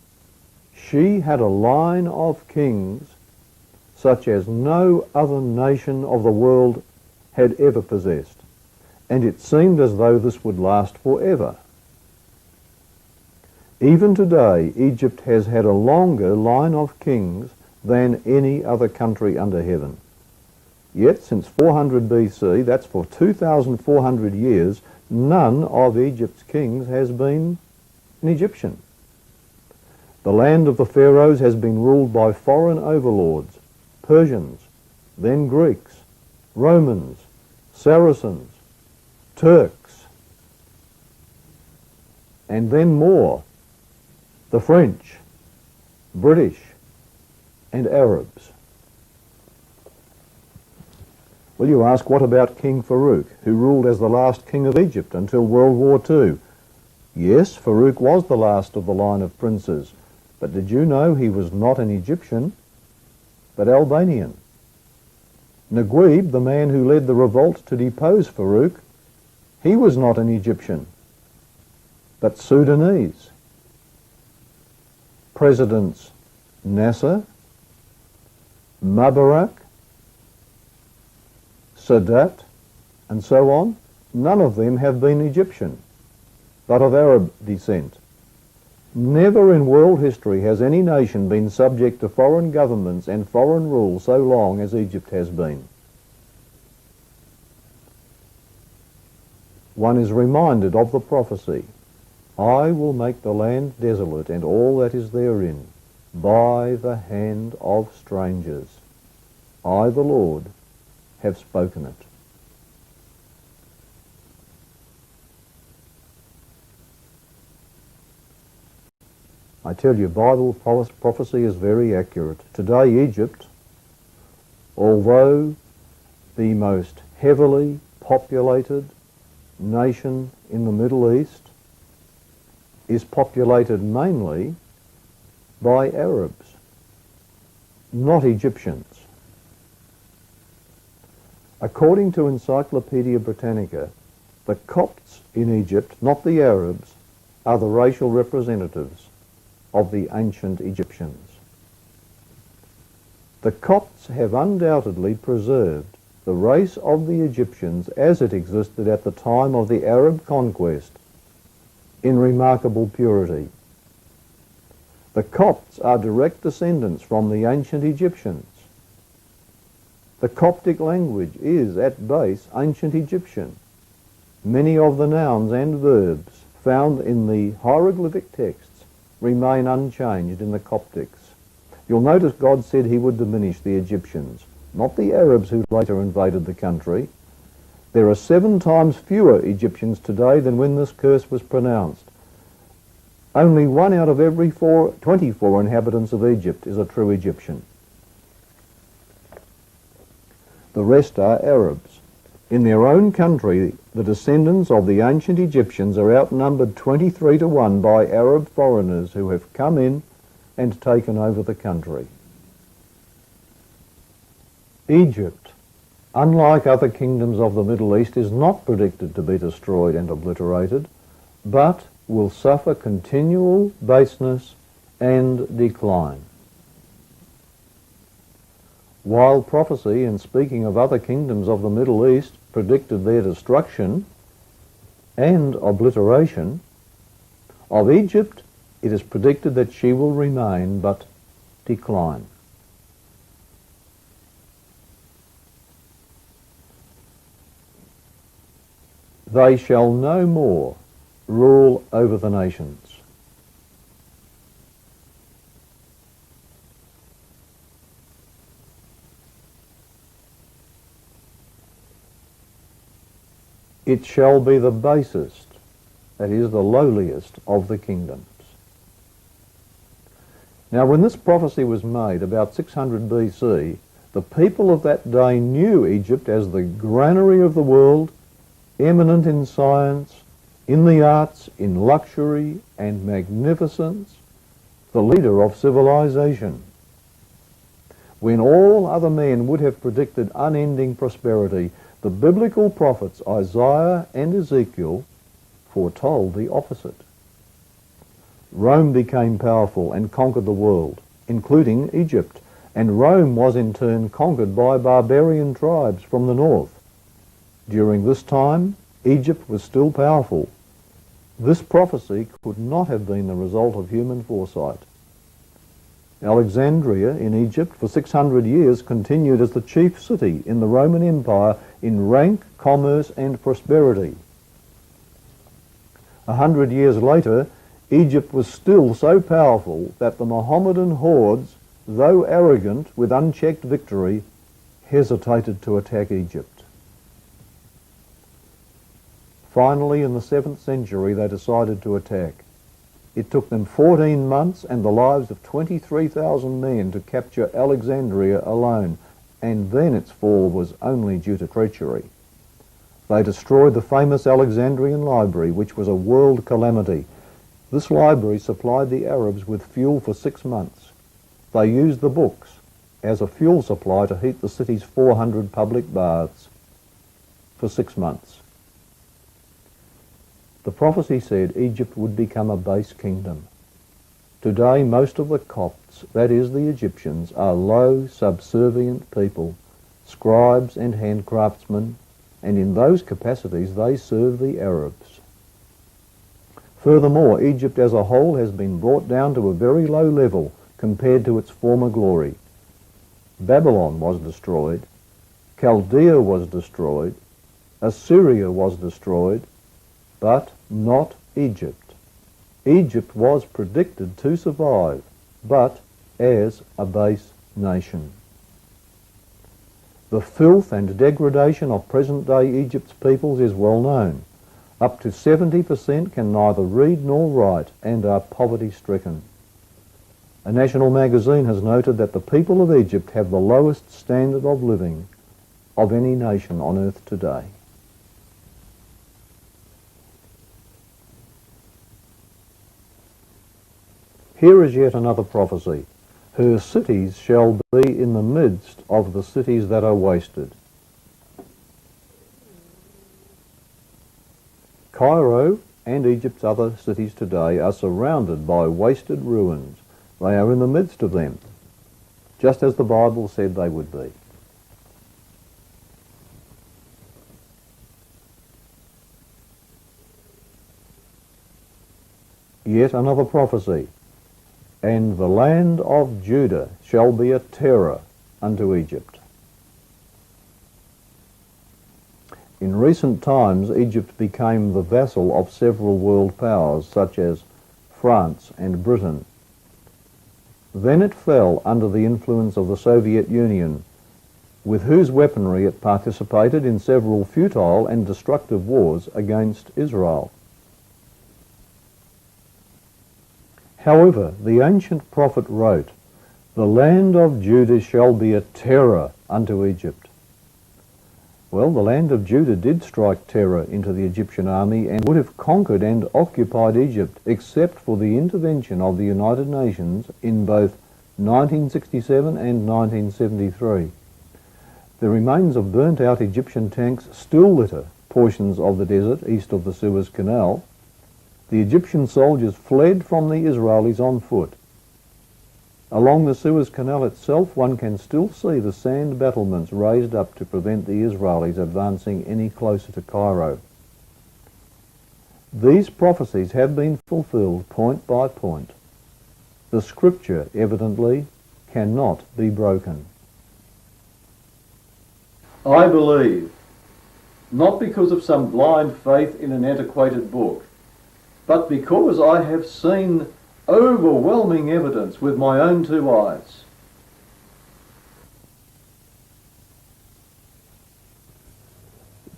She had a line of kings such as no other nation of the world had ever possessed, and it seemed as though this would last forever. Even today, Egypt has had a longer line of kings than any other country under heaven. Yet, since 400 BC, that's for 2,400 years, none of Egypt's kings has been an Egyptian. The land of the pharaohs has been ruled by foreign overlords, Persians, then Greeks, Romans, Saracens, Turks, and then more, the French, British, and Arabs. Well, you ask, what about King Farouk, who ruled as the last king of Egypt until World War II? Yes, Farouk was the last of the line of princes, but did you know he was not an Egyptian, but Albanian? Naguib, the man who led the revolt to depose Farouk, he was not an Egyptian, but Sudanese. Presidents Nasser, Mubarak, Sadat, and so on, none of them have been Egyptian, but of Arab descent. Never in world history has any nation been subject to foreign governments and foreign rule so long as Egypt has been. One is reminded of the prophecy, I will make the land desolate and all that is therein, by the hand of strangers. I, the Lord, have spoken it. I tell you, Bible prophecy is very accurate. Today, Egypt, although the most heavily populated nation in the Middle East, is populated mainly by Arabs, not Egyptians. According to Encyclopaedia Britannica, the Copts in Egypt, not the Arabs, are the racial representatives of the ancient Egyptians. The Copts have undoubtedly preserved the race of the Egyptians as it existed at the time of the Arab conquest in remarkable purity. The Copts are direct descendants from the ancient Egyptians. The Coptic language is, at base, ancient Egyptian. Many of the nouns and verbs found in the hieroglyphic texts remain unchanged in the Coptics. You'll notice God said he would diminish the Egyptians, not the Arabs who later invaded the country. There are 7 times fewer Egyptians today than when this curse was pronounced. Only 1 out of every 24 inhabitants of Egypt is a true Egyptian. The rest are Arabs. In their own country, the descendants of the ancient Egyptians are outnumbered 23 to 1 by Arab foreigners who have come in and taken over the country. Egypt, unlike other kingdoms of the Middle East, is not predicted to be destroyed and obliterated, but will suffer continual baseness and decline. While prophecy, in speaking of other kingdoms of the Middle East, predicted their destruction and obliteration, of Egypt it is predicted that she will remain but decline. They shall no more rule over the nations. It shall be the basest, that is, the lowliest of the kingdoms. Now, when this prophecy was made, about 600 BC, the people of that day knew Egypt as the granary of the world, eminent in science, in the arts, in luxury and magnificence, the leader of civilization. When all other men would have predicted unending prosperity, the biblical prophets Isaiah and Ezekiel foretold the opposite. Rome became powerful and conquered the world, including Egypt, and Rome was in turn conquered by barbarian tribes from the north. During this time, Egypt was still powerful. This prophecy could not have been the result of human foresight. Alexandria in Egypt for 600 years continued as the chief city in the Roman Empire in rank, commerce and prosperity. 100 years later, Egypt was still so powerful that the Mohammedan hordes, though arrogant with unchecked victory, hesitated to attack Egypt. Finally, in the 7th century, they decided to attack. It took them 14 months and the lives of 23,000 men to capture Alexandria alone, and then its fall was only due to treachery. They destroyed the famous Alexandrian library, which was a world calamity. This library supplied the Arabs with fuel for 6 months. They used the books as a fuel supply to heat the city's 400 public baths for 6 months. The prophecy said Egypt would become a base kingdom. Today, most of the Copts, that is the Egyptians, are low, subservient people, scribes and handcraftsmen, and in those capacities they serve the Arabs. Furthermore, Egypt as a whole has been brought down to a very low level compared to its former glory. Babylon was destroyed, Chaldea was destroyed, Assyria was destroyed, but not Egypt. Egypt was predicted to survive, but as a base nation. The filth and degradation of present-day Egypt's peoples is well known. Up to 70% can neither read nor write and are poverty-stricken. A national magazine has noted that the people of Egypt have the lowest standard of living of any nation on earth today. Here is yet another prophecy. Her cities shall be in the midst of the cities that are wasted. Cairo and Egypt's other cities today are surrounded by wasted ruins. They are in the midst of them, just as the Bible said they would be. Yet another prophecy. And the land of Judah shall be a terror unto Egypt. In recent times, Egypt became the vassal of several world powers, such as France and Britain. Then it fell under the influence of the Soviet Union, with whose weaponry it participated in several futile and destructive wars against Israel. However, the ancient prophet wrote, "The land of Judah shall be a terror unto Egypt." Well, the land of Judah did strike terror into the Egyptian army and would have conquered and occupied Egypt except for the intervention of the United Nations in both 1967 and 1973. The remains of burnt-out Egyptian tanks still litter portions of the desert east of the Suez Canal. The Egyptian soldiers fled from the Israelis on foot. Along the Suez Canal itself, one can still see the sand battlements raised up to prevent the Israelis advancing any closer to Cairo. These prophecies have been fulfilled point by point. The scripture, evidently, cannot be broken. I believe, not because of some blind faith in an antiquated book, but because I have seen overwhelming evidence with my own two eyes.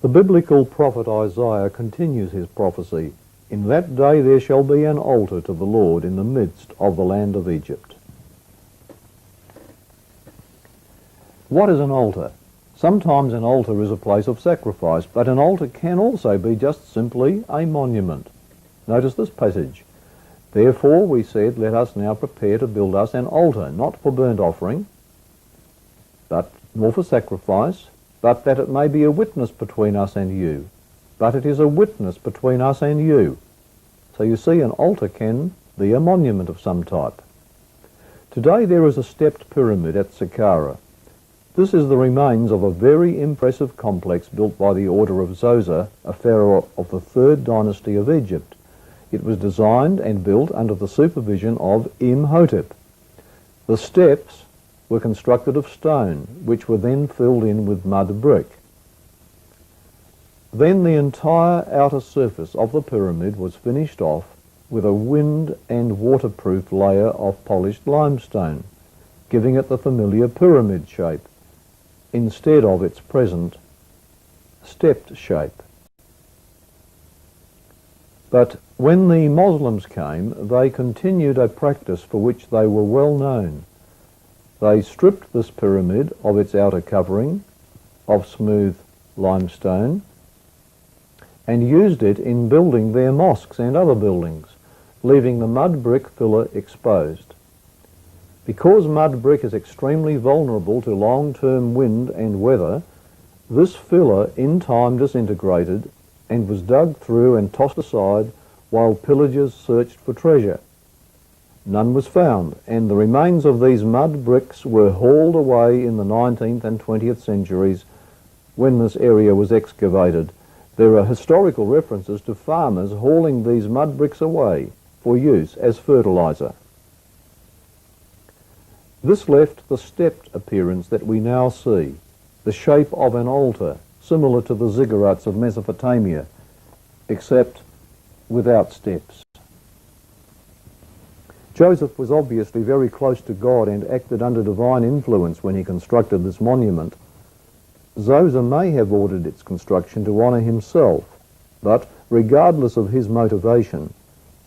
The biblical prophet Isaiah continues his prophecy. In that day there shall be an altar to the Lord in the midst of the land of Egypt. What is an altar? Sometimes an altar is a place of sacrifice, but an altar can also be just simply a monument. Notice this passage. Therefore we said, let us now prepare to build us an altar, not for burnt offering, nor for sacrifice, but that it may be a witness between us and you. But it is a witness between us and you. So you see, an altar can be a monument of some type. Today there is a stepped pyramid at Saqqara. This is the remains of a very impressive complex built by the order of Zoser, a pharaoh of the 3rd dynasty of Egypt. It was designed and built under the supervision of Imhotep. The steps were constructed of stone, which were then filled in with mud brick. Then the entire outer surface of the pyramid was finished off with a wind and waterproof layer of polished limestone, giving it the familiar pyramid shape, instead of its present stepped shape. But when the Muslims came, they continued a practice for which they were well known. They stripped this pyramid of its outer covering of smooth limestone and used it in building their mosques and other buildings, leaving the mud brick filler exposed. Because mud brick is extremely vulnerable to long-term wind and weather, this filler in time disintegrated and was dug through and tossed aside while pillagers searched for treasure. none was found, and the remains of these mud bricks were hauled away in the 19th and 20th centuries when this area was excavated. There are historical references to farmers hauling these mud bricks away for use as fertiliser. This left the stepped appearance that we now see, the shape of an altar, similar to the ziggurats of Mesopotamia, except without steps. Joseph was obviously very close to God and acted under divine influence when he constructed this monument. Zoser may have ordered its construction to honour himself, but regardless of his motivation,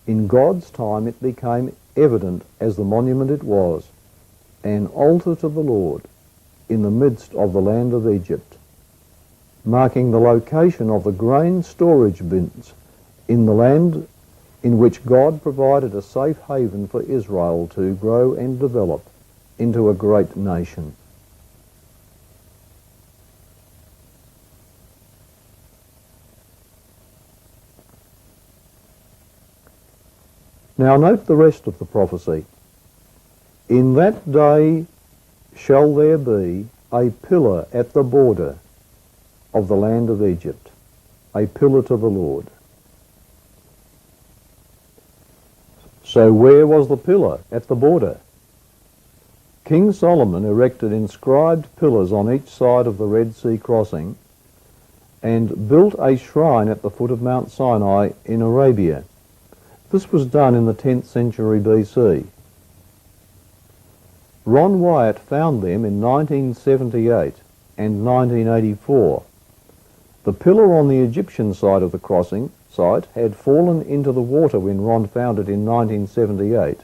in God's time it became evident as the monument it was, an altar to the Lord in the midst of the land of Egypt, marking the location of the grain storage bins in the land in which God provided a safe haven for Israel to grow and develop into a great nation. Now note the rest of the prophecy. In that day shall there be a pillar at the border of the land of Egypt, a pillar to the Lord. So where was the pillar? At the border. King Solomon erected inscribed pillars on each side of the Red Sea crossing and built a shrine at the foot of Mount Sinai in Arabia. This was done in the 10th century BC. Ron Wyatt found them in 1978 and 1984. The pillar on the Egyptian side of the crossing site had fallen into the water when Ron found it in 1978,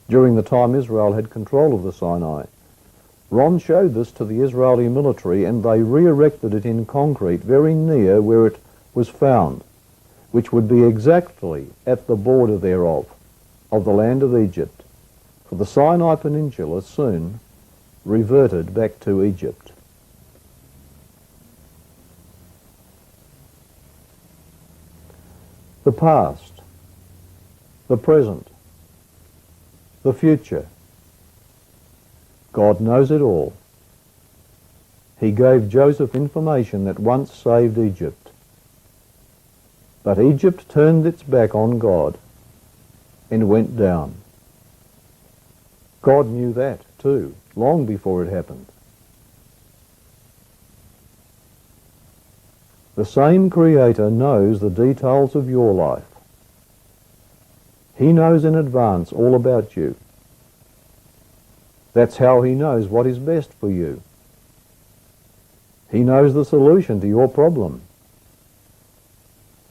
during the time Israel had control of the Sinai. Ron showed this to the Israeli military and they re-erected it in concrete very near where it was found, which would be exactly at the border thereof, of the land of Egypt, for the Sinai Peninsula soon reverted back to Egypt. The past, the present, the future. God knows it all. He gave Joseph information that once saved Egypt. But Egypt turned its back on God and went down. God knew that too, long before it happened. The same Creator knows the details of your life. He knows in advance all about you. That's how He knows what is best for you. He knows the solution to your problem.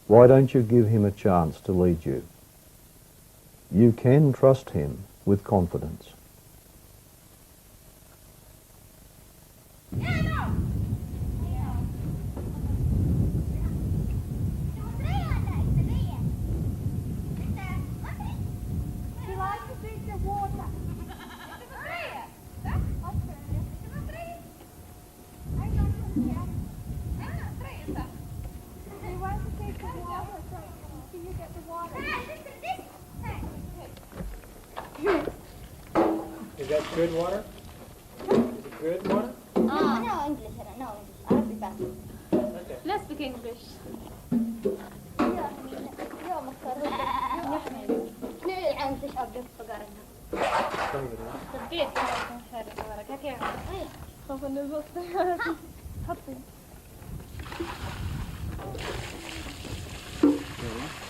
Why don't you give Him a chance to lead you? You can trust Him with confidence. Is that good water? Is it good water? No English, no English. Arabic bas. Okay. Let's speak English. اليوم اختار نحن العام تشعب بك فقرنا تبقيت كمان خير تبارك هكي خوف انه يبص حطي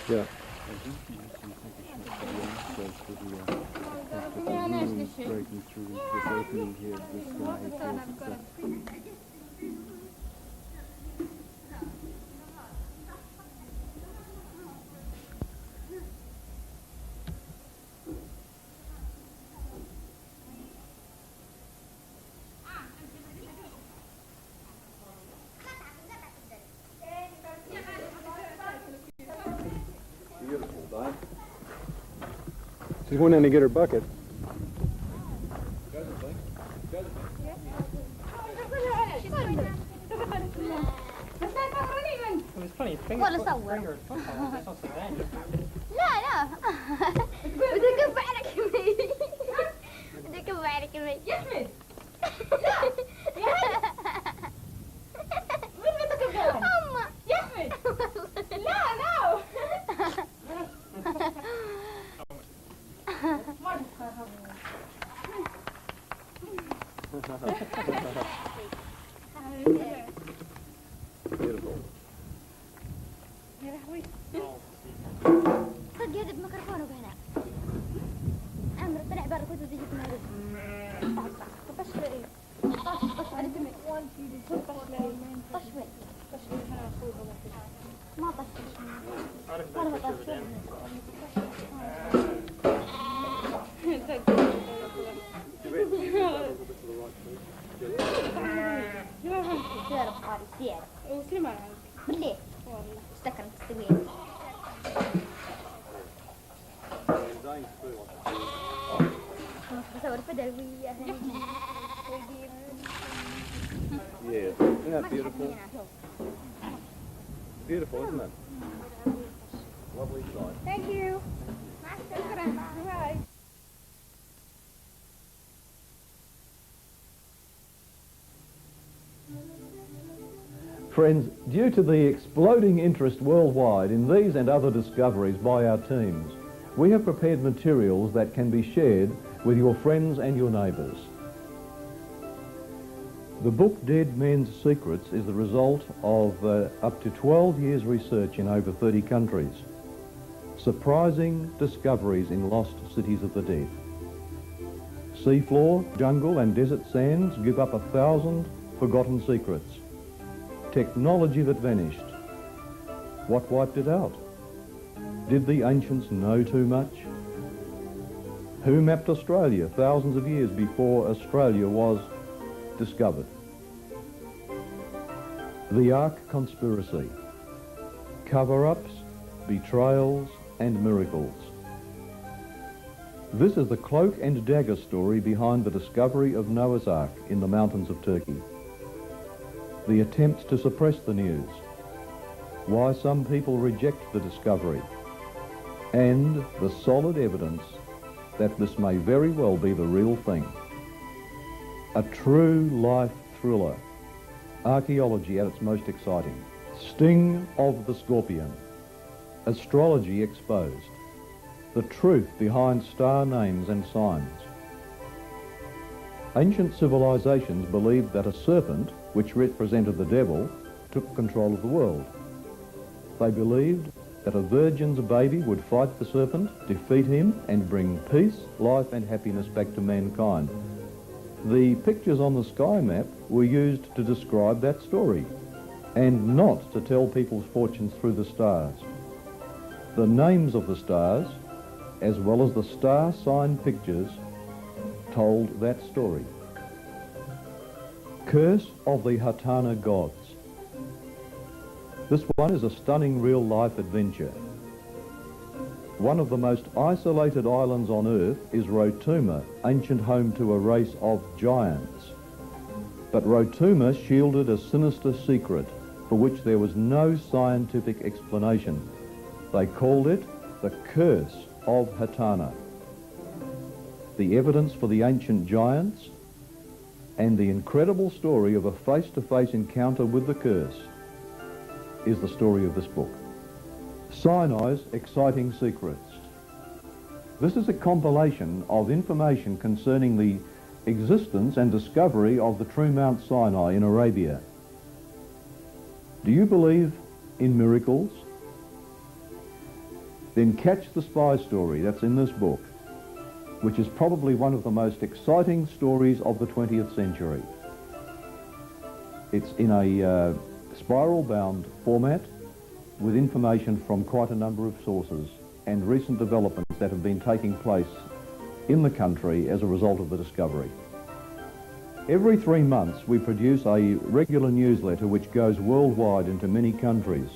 Yeah. Breaking through this opening here, this guy. Beautiful, Dave. She's going in to get her bucket. It's funny. ولا صور. Finger football. That's not so dangerous. لا بدي أكف عليك كمي. بدي أكف عليك كمي. يا أحمد. يا أحمد. وين بدك تكف؟ أما. يا أحمد. لا لا. Beautiful. صدق هذا بميكروفونه هنا. عمرو طلع برا كنت بدي اجيب مهرب. طش ايه؟ طش على دمك. طش وين؟ ما طش. ما طش. سيارة بخاري سيارة. وسليمان بالليل. والله. استكرم تستوين. بصور فدل وياها. Yeah, isn't that beautiful? Beautiful, isn't it? Lovely sight. Thank you. مع السلامة. Bye. Friends, due to the exploding interest worldwide in these and other discoveries by our teams, we have prepared materials that can be shared with your friends and your neighbours. The book Dead Men's Secrets is the result of up to 12 years' research in over 30 countries. Surprising discoveries in lost cities of the dead. Seafloor, jungle and desert sands give up 1,000 forgotten secrets. Technology that vanished. What wiped it out? Did the ancients know too much? Who mapped Australia thousands of years before Australia was discovered? The Ark Conspiracy. Cover-ups, betrayals and miracles. This is the cloak and dagger story behind the discovery of Noah's Ark in the mountains of Turkey. The attempts to suppress the news, why some people reject the discovery, and the solid evidence that this may very well be the real thing. A true life thriller, archaeology at its most exciting. Sting of the scorpion, astrology exposed, the truth behind star names and signs. Ancient civilizations believed that a serpent, which represented the devil, took control of the world. They believed that a virgin's baby would fight the serpent, defeat him, and bring peace, life and happiness back to mankind. The pictures on the sky map were used to describe that story, and not to tell people's fortunes through the stars. The names of the stars, as well as the star sign pictures, told that story. Curse of the Hatana Gods. This one is a stunning real-life adventure. One of the most isolated islands on Earth is Rotuma, ancient home to a race of giants. But Rotuma shielded a sinister secret for which there was no scientific explanation. They called it the Curse of Hatana. The evidence for the ancient giants and the incredible story of a face-to-face encounter with the curse is the story of this book. Sinai's Exciting Secrets. This is a compilation of information concerning the existence and discovery of the true Mount Sinai in Arabia. Do you believe in miracles? Then catch the spy story that's in this book, which is probably one of the most exciting stories of the 20th century. It's in a spiral-bound format with information from quite a number of sources and recent developments that have been taking place in the country as a result of the discovery. Every 3 months we produce a regular newsletter which goes worldwide into many countries.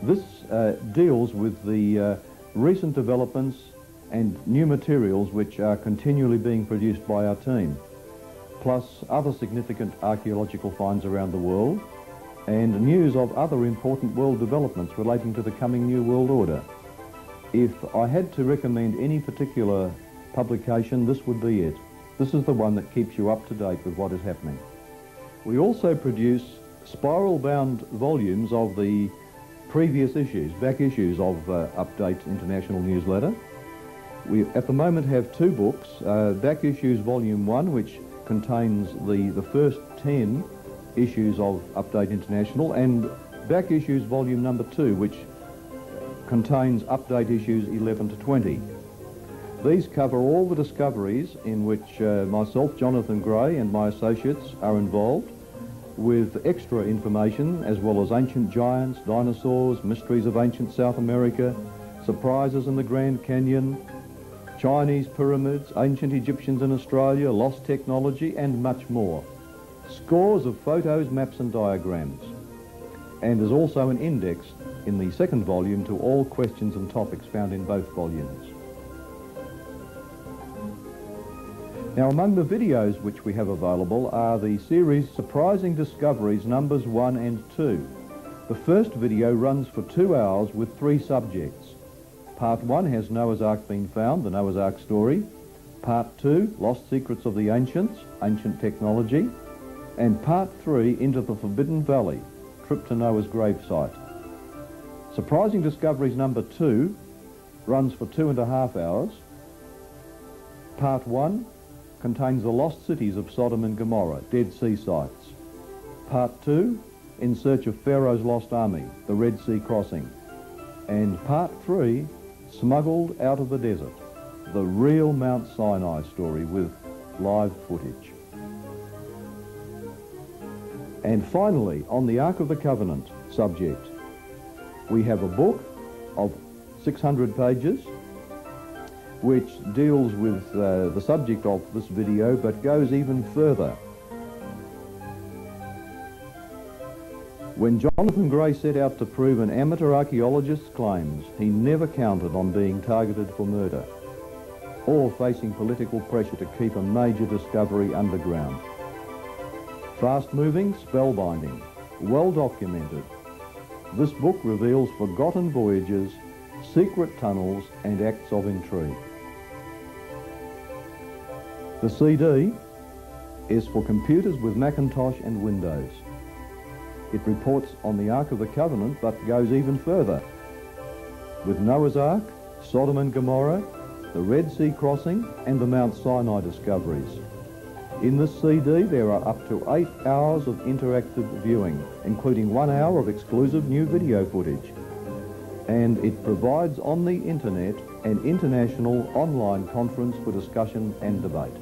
This deals with the recent developments and new materials which are continually being produced by our team, plus other significant archaeological finds around the world, and news of other important world developments relating to the coming New World Order. If I had to recommend any particular publication, this would be it. This is the one that keeps you up to date with what is happening. We also produce spiral-bound volumes of the previous issues, back issues of Update International Newsletter. We at the moment have two books, Back Issues Volume 1, which contains the first 10 issues of Update International, and Back Issues Volume number 2, which contains Update Issues 11 to 20. These cover all the discoveries in which myself, Jonathan Gray, and my associates are involved, with extra information as well as ancient giants, dinosaurs, mysteries of ancient South America, surprises in the Grand Canyon, Chinese pyramids, ancient Egyptians in Australia, lost technology, and much more. Scores of photos, maps and diagrams. And there's also an index in the second volume to all questions and topics found in both volumes. Now, among the videos which we have available are the series Surprising Discoveries numbers 1 and 2. The first video runs for 2 hours with 3 subjects. Part 1 has Noah's Ark been found, the Noah's Ark story. Part 2, Lost Secrets of the Ancients, ancient technology. And Part 3, Into the Forbidden Valley, trip to Noah's gravesite. Surprising Discoveries number 2 runs for 2.5 hours. Part 1 contains the lost cities of Sodom and Gomorrah, Dead Sea sites. Part 2, In Search of Pharaoh's Lost Army, the Red Sea Crossing. And Part 3, Smuggled Out of the Desert, the real Mount Sinai story with live footage. And finally, on the Ark of the Covenant subject, we have a book of 600 pages which deals with the subject of this video but goes even further. When Jonathan Gray set out to prove an amateur archaeologist's claims, he never counted on being targeted for murder or facing political pressure to keep a major discovery underground. Fast-moving, spellbinding, well-documented, this book reveals forgotten voyages, secret tunnels and acts of intrigue. The CD is for computers with Macintosh and Windows. It reports on the Ark of the Covenant but goes even further, with Noah's Ark, Sodom and Gomorrah, the Red Sea crossing and the Mount Sinai discoveries. In this CD there are up to 8 hours of interactive viewing, including 1 hour of exclusive new video footage. And it provides on the internet an international online conference for discussion and debate.